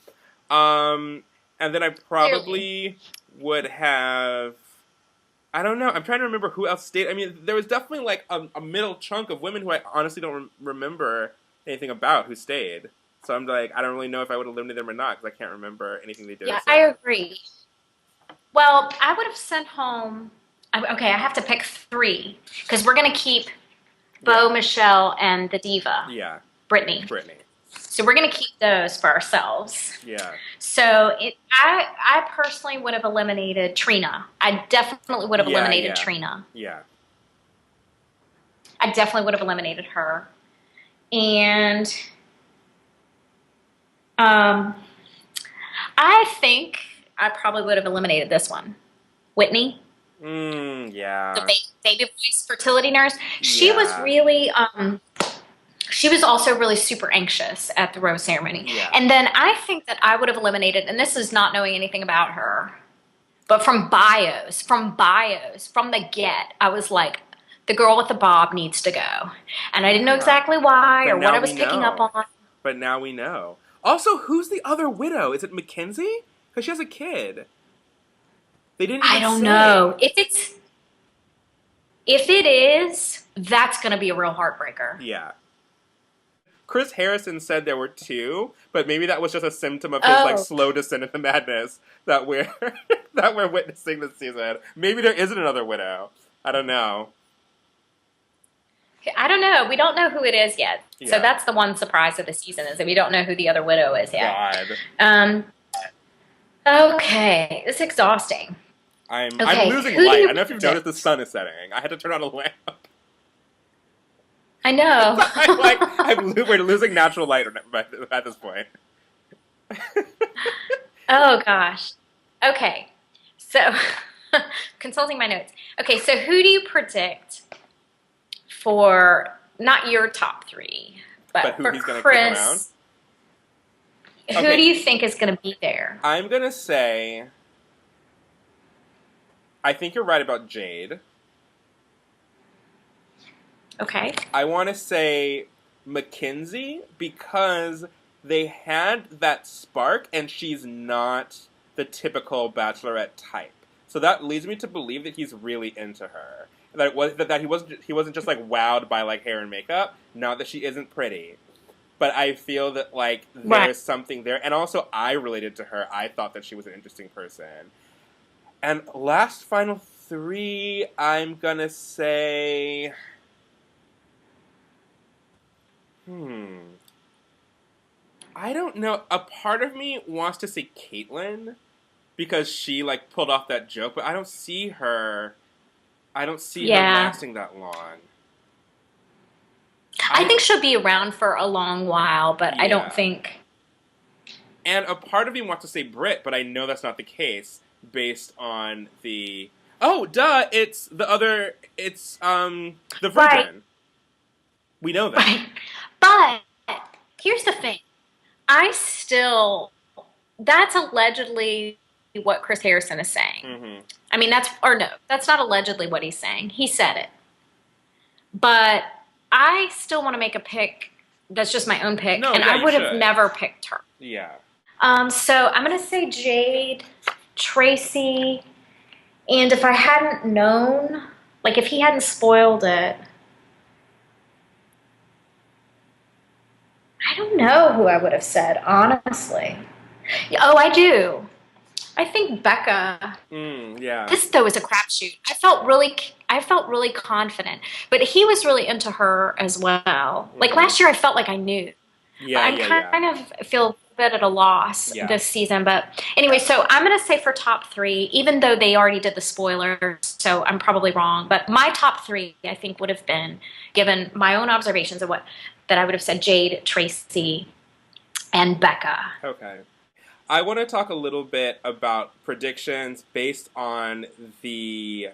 And then I probably would have. I don't know. I'm trying to remember who else stayed. I mean, there was definitely like a middle chunk of women who I honestly don't remember anything about who stayed. So I'm like, I don't really know if I would have eliminated them or not because I can't remember anything they did. Yeah, so. I agree. Well, I would have sent home. Okay, I have to pick three because we're gonna keep Bo, Yeah. Michelle, and the diva, Yeah, Brittany. Brittany. So we're gonna keep those for ourselves. Yeah. So I personally would have eliminated Trina. I definitely would have Yeah, eliminated yeah. Trina. Yeah. I definitely would have eliminated her. And I think I probably would have eliminated this one. Whitney, Yeah. the baby voice fertility nurse. She was Yeah. really she was also really super anxious at the rose ceremony. Yeah. And then I think that I would have eliminated, and this is not knowing anything about her, but from the get, I was like, the girl with the bob needs to go. And I didn't know Yeah. exactly why But or what now I was we picking up know. on. But now we know. Also, who's the other widow? Is it Mackenzie? Because she has a kid. They didn't. I Even don't say. know. If it is, that's going to be a real heartbreaker. Yeah. Chris Harrison said there were two, but maybe that was just a symptom of his like slow descent into madness that we're that we're witnessing this season. Maybe there isn't another widow. I don't know. I don't know. We don't know who it is yet. Yeah. So that's the one surprise of the season is that we don't know who the other widow is yet. God. Okay. It's exhausting. I'm Okay, losing who do light. you I don't know if you've predict? noticed the sun is setting. I had to turn on a lamp. I know. We're losing natural light at this point. Oh, gosh. Okay. So, consulting my notes. Okay, so who do you predict for, not your top three, but who for he's gonna kick around? Chris, who Okay. do you think is going to be there? I'm gonna say. I think you're right about Jade. Okay. I want to say Mackenzie because they had that spark and she's not the typical bachelorette type. So that leads me to believe that he's really into her. That he wasn't just like wowed by like hair and makeup. Not that she isn't pretty. But I feel that like there's something there. And also I related to her. I thought that she was an interesting person. And last final three, I'm gonna say I don't know. A part of me wants to say Caitlyn because she like pulled off that joke, but I don't see her. I don't see her lasting that long. I think she'll be around for a long while, but I Yeah. don't think. And a part of me wants to say Brit, but I know that's not the case based on the. Oh, duh! It's the other. It's the Virgin. Right. We know that. Right. But here's the thing. That's allegedly what Chris Harrison is saying. Mm-hmm. I mean, that's not allegedly what he's saying. He said it. But I still want to make a pick that's just my own pick. No, and yeah, I would you have should. never picked her. Yeah. So I'm going to say Jade, Tracy, and if I hadn't known, like if he hadn't spoiled it, I don't know who I would have said, honestly. Oh, I do. I think Becca. Yeah. This though is a crapshoot. I felt really confident, but he was really into her as well. Like last year, I felt like I knew. But Yeah, I'm yeah, yeah. kind of feel a bit at a loss Yeah. this season. But anyway, so I'm gonna say for top three, even though they already did the spoilers, so I'm probably wrong. But my top three, I think, would have been, given my own observations of what that I would have said, Jade, Tracy, and Becca. Okay. I want to talk a little bit about predictions based on the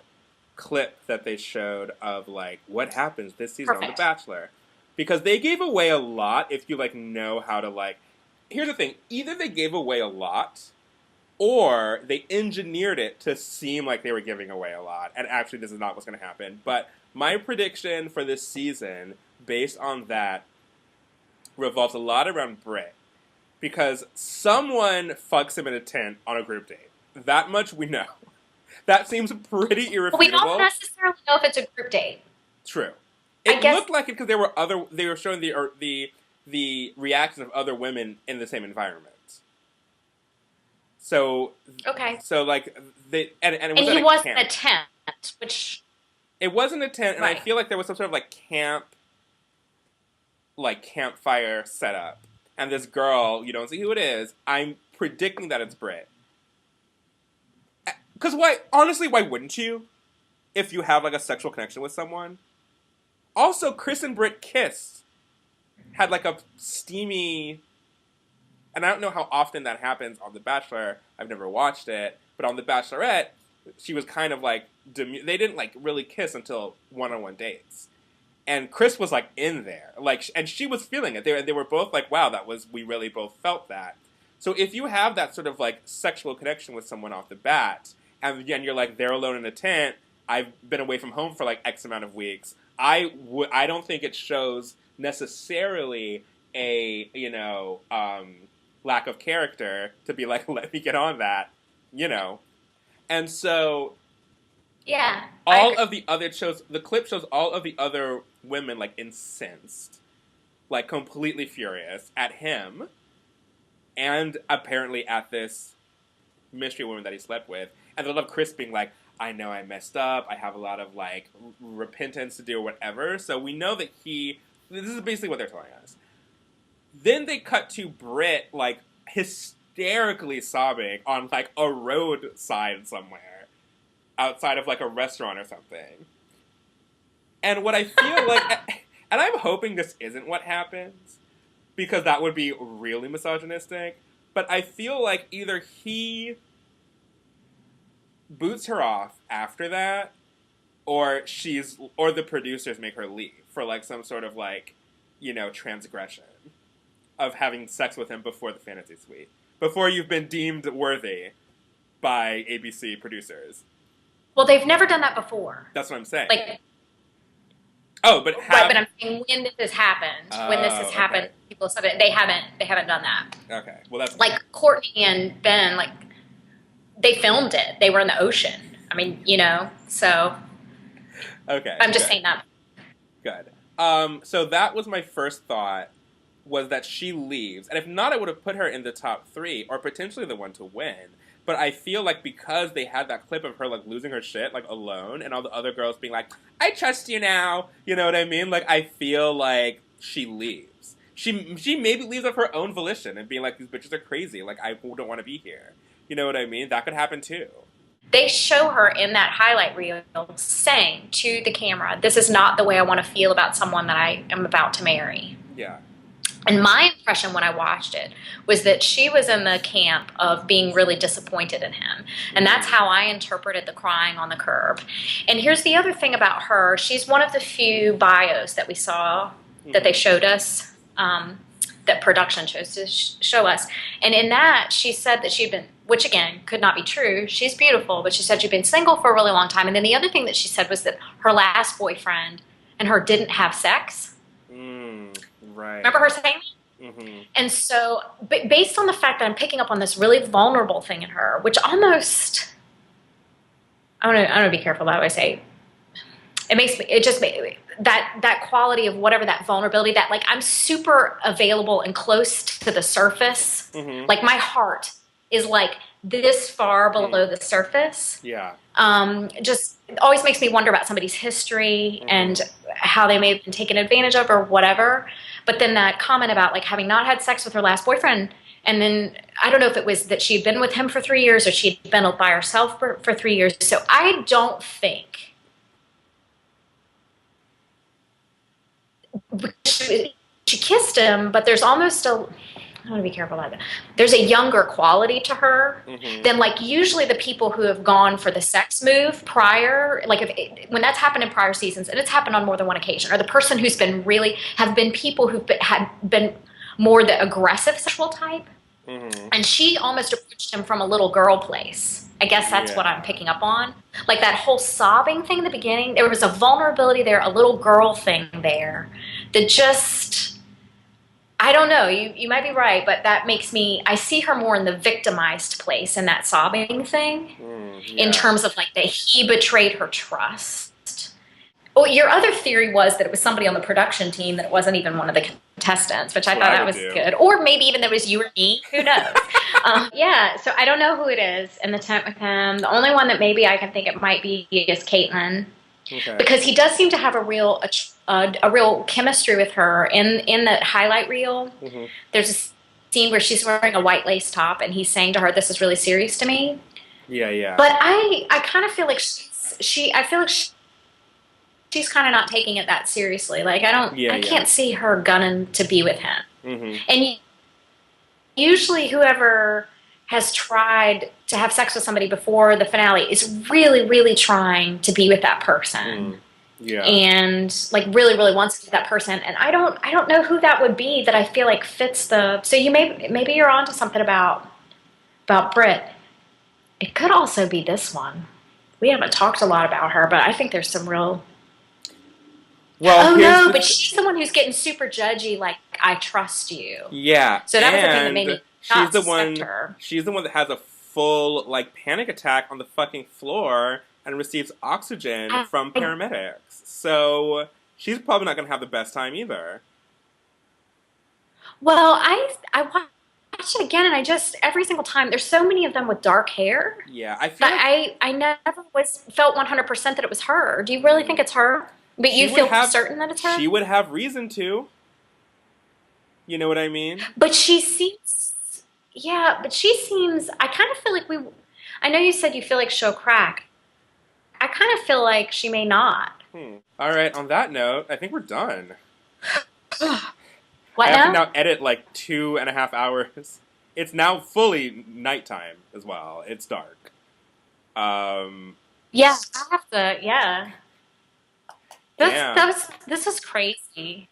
clip that they showed of like what happens this season on The Perfect. Bachelor. Because they gave away a lot if you like know how to like here's the thing, either they gave away a lot or they engineered it to seem like they were giving away a lot and actually this is not what's going to happen. But my prediction for this season based on that revolves a lot around Brit because someone fucks him in a tent on a group date. That much we know. That seems pretty irrefutable. We don't necessarily know if it's a group date. True. I It guess looked like it because they were showing the reaction of other women in the same environment. So okay. so like they and it was And at he a wasn't camp. a tent, which It wasn't a tent, and I right. feel like there was some sort of like campfire setup. And this girl, you don't see who it is. I'm predicting that it's Brit. Because why wouldn't you? If you have like a sexual connection with someone. Also, Chris and Brit kissed. Had like a steamy, and I don't know how often that happens on The Bachelor. I've never watched it, but on The Bachelorette, she was kind of like they didn't like really kiss until one-on-one dates. And Chris was like in there, like, and she was feeling it. They were both like, "Wow, we really both felt that." So if you have that sort of like sexual connection with someone off the bat, and again you're like they're alone in a tent. I've been away from home for like X amount of weeks. I don't think it shows necessarily a lack of character to be like let me get on that, and so. Yeah. All of the other shows, the clip shows all of the other women like incensed, like completely furious at him, and apparently at this mystery woman that he slept with. And they love Chris being like, I know I messed up, I have a lot of like repentance to do or whatever. So we know that this is basically what they're telling us. Then they cut to Brit like hysterically sobbing on like a roadside somewhere. Outside of like a restaurant or something. And what I feel like, and I'm hoping this isn't what happens, because that would be really misogynistic, but I feel like either he boots her off after that, or the producers make her leave for like some sort of like, transgression of having sex with him before the fantasy suite. Before you've been deemed worthy by ABC producers. Well, they've never done that before. That's what I'm saying. Like, but right, but I'm saying when this has happened, okay. people have said it, they haven't done that. Okay, well that's like Courtney and Ben, like they filmed it. They were in the ocean. I mean, so. Okay. I'm just saying that. Good. So that was my first thought, was that she leaves, and if not, I would have put her in the top 3 or potentially the one to win. But I feel like because they had that clip of her like losing her shit like alone, and all the other girls being like, "I trust you now," you know what I mean? Like I feel like she leaves. She maybe leaves of her own volition and being like, "These bitches are crazy. Like I don't want to be here." You know what I mean? That could happen too. They show her in that highlight reel saying to the camera, "This is not the way I want to feel about someone that I am about to marry." Yeah. And my impression when I watched it was that she was in the camp of being really disappointed in him. And that's how I interpreted the crying on the curb. And here's the other thing about her. She's one of the few bios that we saw, that they showed us, that production chose to show us. And in that, she said that she'd been, which again, could not be true. She's beautiful, but she said she'd been single for a really long time. And then the other thing that she said was that her last boyfriend and her didn't have sex. Right. Remember her saying that? Mm-hmm. And so, based on the fact that I'm picking up on this really vulnerable thing in her, which almost, I want to be careful about what I say. that quality of whatever, that vulnerability, that like I'm super available and close to the surface. Like my heart is like this far below the surface. Yeah. Just always makes me wonder about somebody's history and how they may have been taken advantage of or whatever. But then that comment about like having not had sex with her last boyfriend, and then I don't know if it was that she'd been with him for 3 years or she'd been by herself for 3 years. So I don't think she kissed him, but there's almost a, I want to be careful about that. There's a younger quality to her than like usually the people who have gone for the sex move prior, like when that's happened in prior seasons, and it's happened on more than one occasion, or the person who's been really, have been people who've had been more the aggressive sexual type. And she almost approached him from a little girl place. I guess that's what I'm picking up on. Like that whole sobbing thing in the beginning, there was a vulnerability there, a little girl thing there that just, I don't know, you might be right, but that makes me, I see her more in the victimized place in that sobbing thing in terms of like that he betrayed her trust. Oh, your other theory was that it was somebody on the production team, that it wasn't even one of the contestants, which I thought that was good. Or maybe even there was you or me, who knows? Yeah, so I don't know who it is in the tent with him. The only one that maybe I can think it might be is Caitlin. Because he does seem to have a real chemistry with her in the highlight reel. There's a scene where she's wearing a white lace top and he's saying to her, "This is really serious to me." But I kind of feel like she's kind of not taking it that seriously. Like I can't see her gunning to be with him. And usually whoever has tried to have sex with somebody before the finale is really, really trying to be with that person. And like really, really wants to be that person. And I don't know who that would be that I feel like fits the, so maybe you're onto something about Britt. It could also be this one. We haven't talked a lot about her, but I think there's some real, but she's the one who's getting super judgy, like, I trust you. Yeah. So that was the thing that made me not suspect her. She's the one that has a full, like, panic attack on the fucking floor and receives oxygen from paramedics. So she's probably not going to have the best time either. Well, I watched it again, and I just, every single time, there's so many of them with dark hair. Yeah, I feel like I never felt 100% that it was her. Do you really think it's her? But you feel certain that it's her? She would have reason to. You know what I mean? But she seems, I kind of feel like I know you said you feel like she'll crack. I kind of feel like she may not. All right, on that note, I think we're done. What I now? have to now edit like 2.5 hours. It's now fully nighttime as well. It's dark. Yeah, I have to, yeah. This was crazy.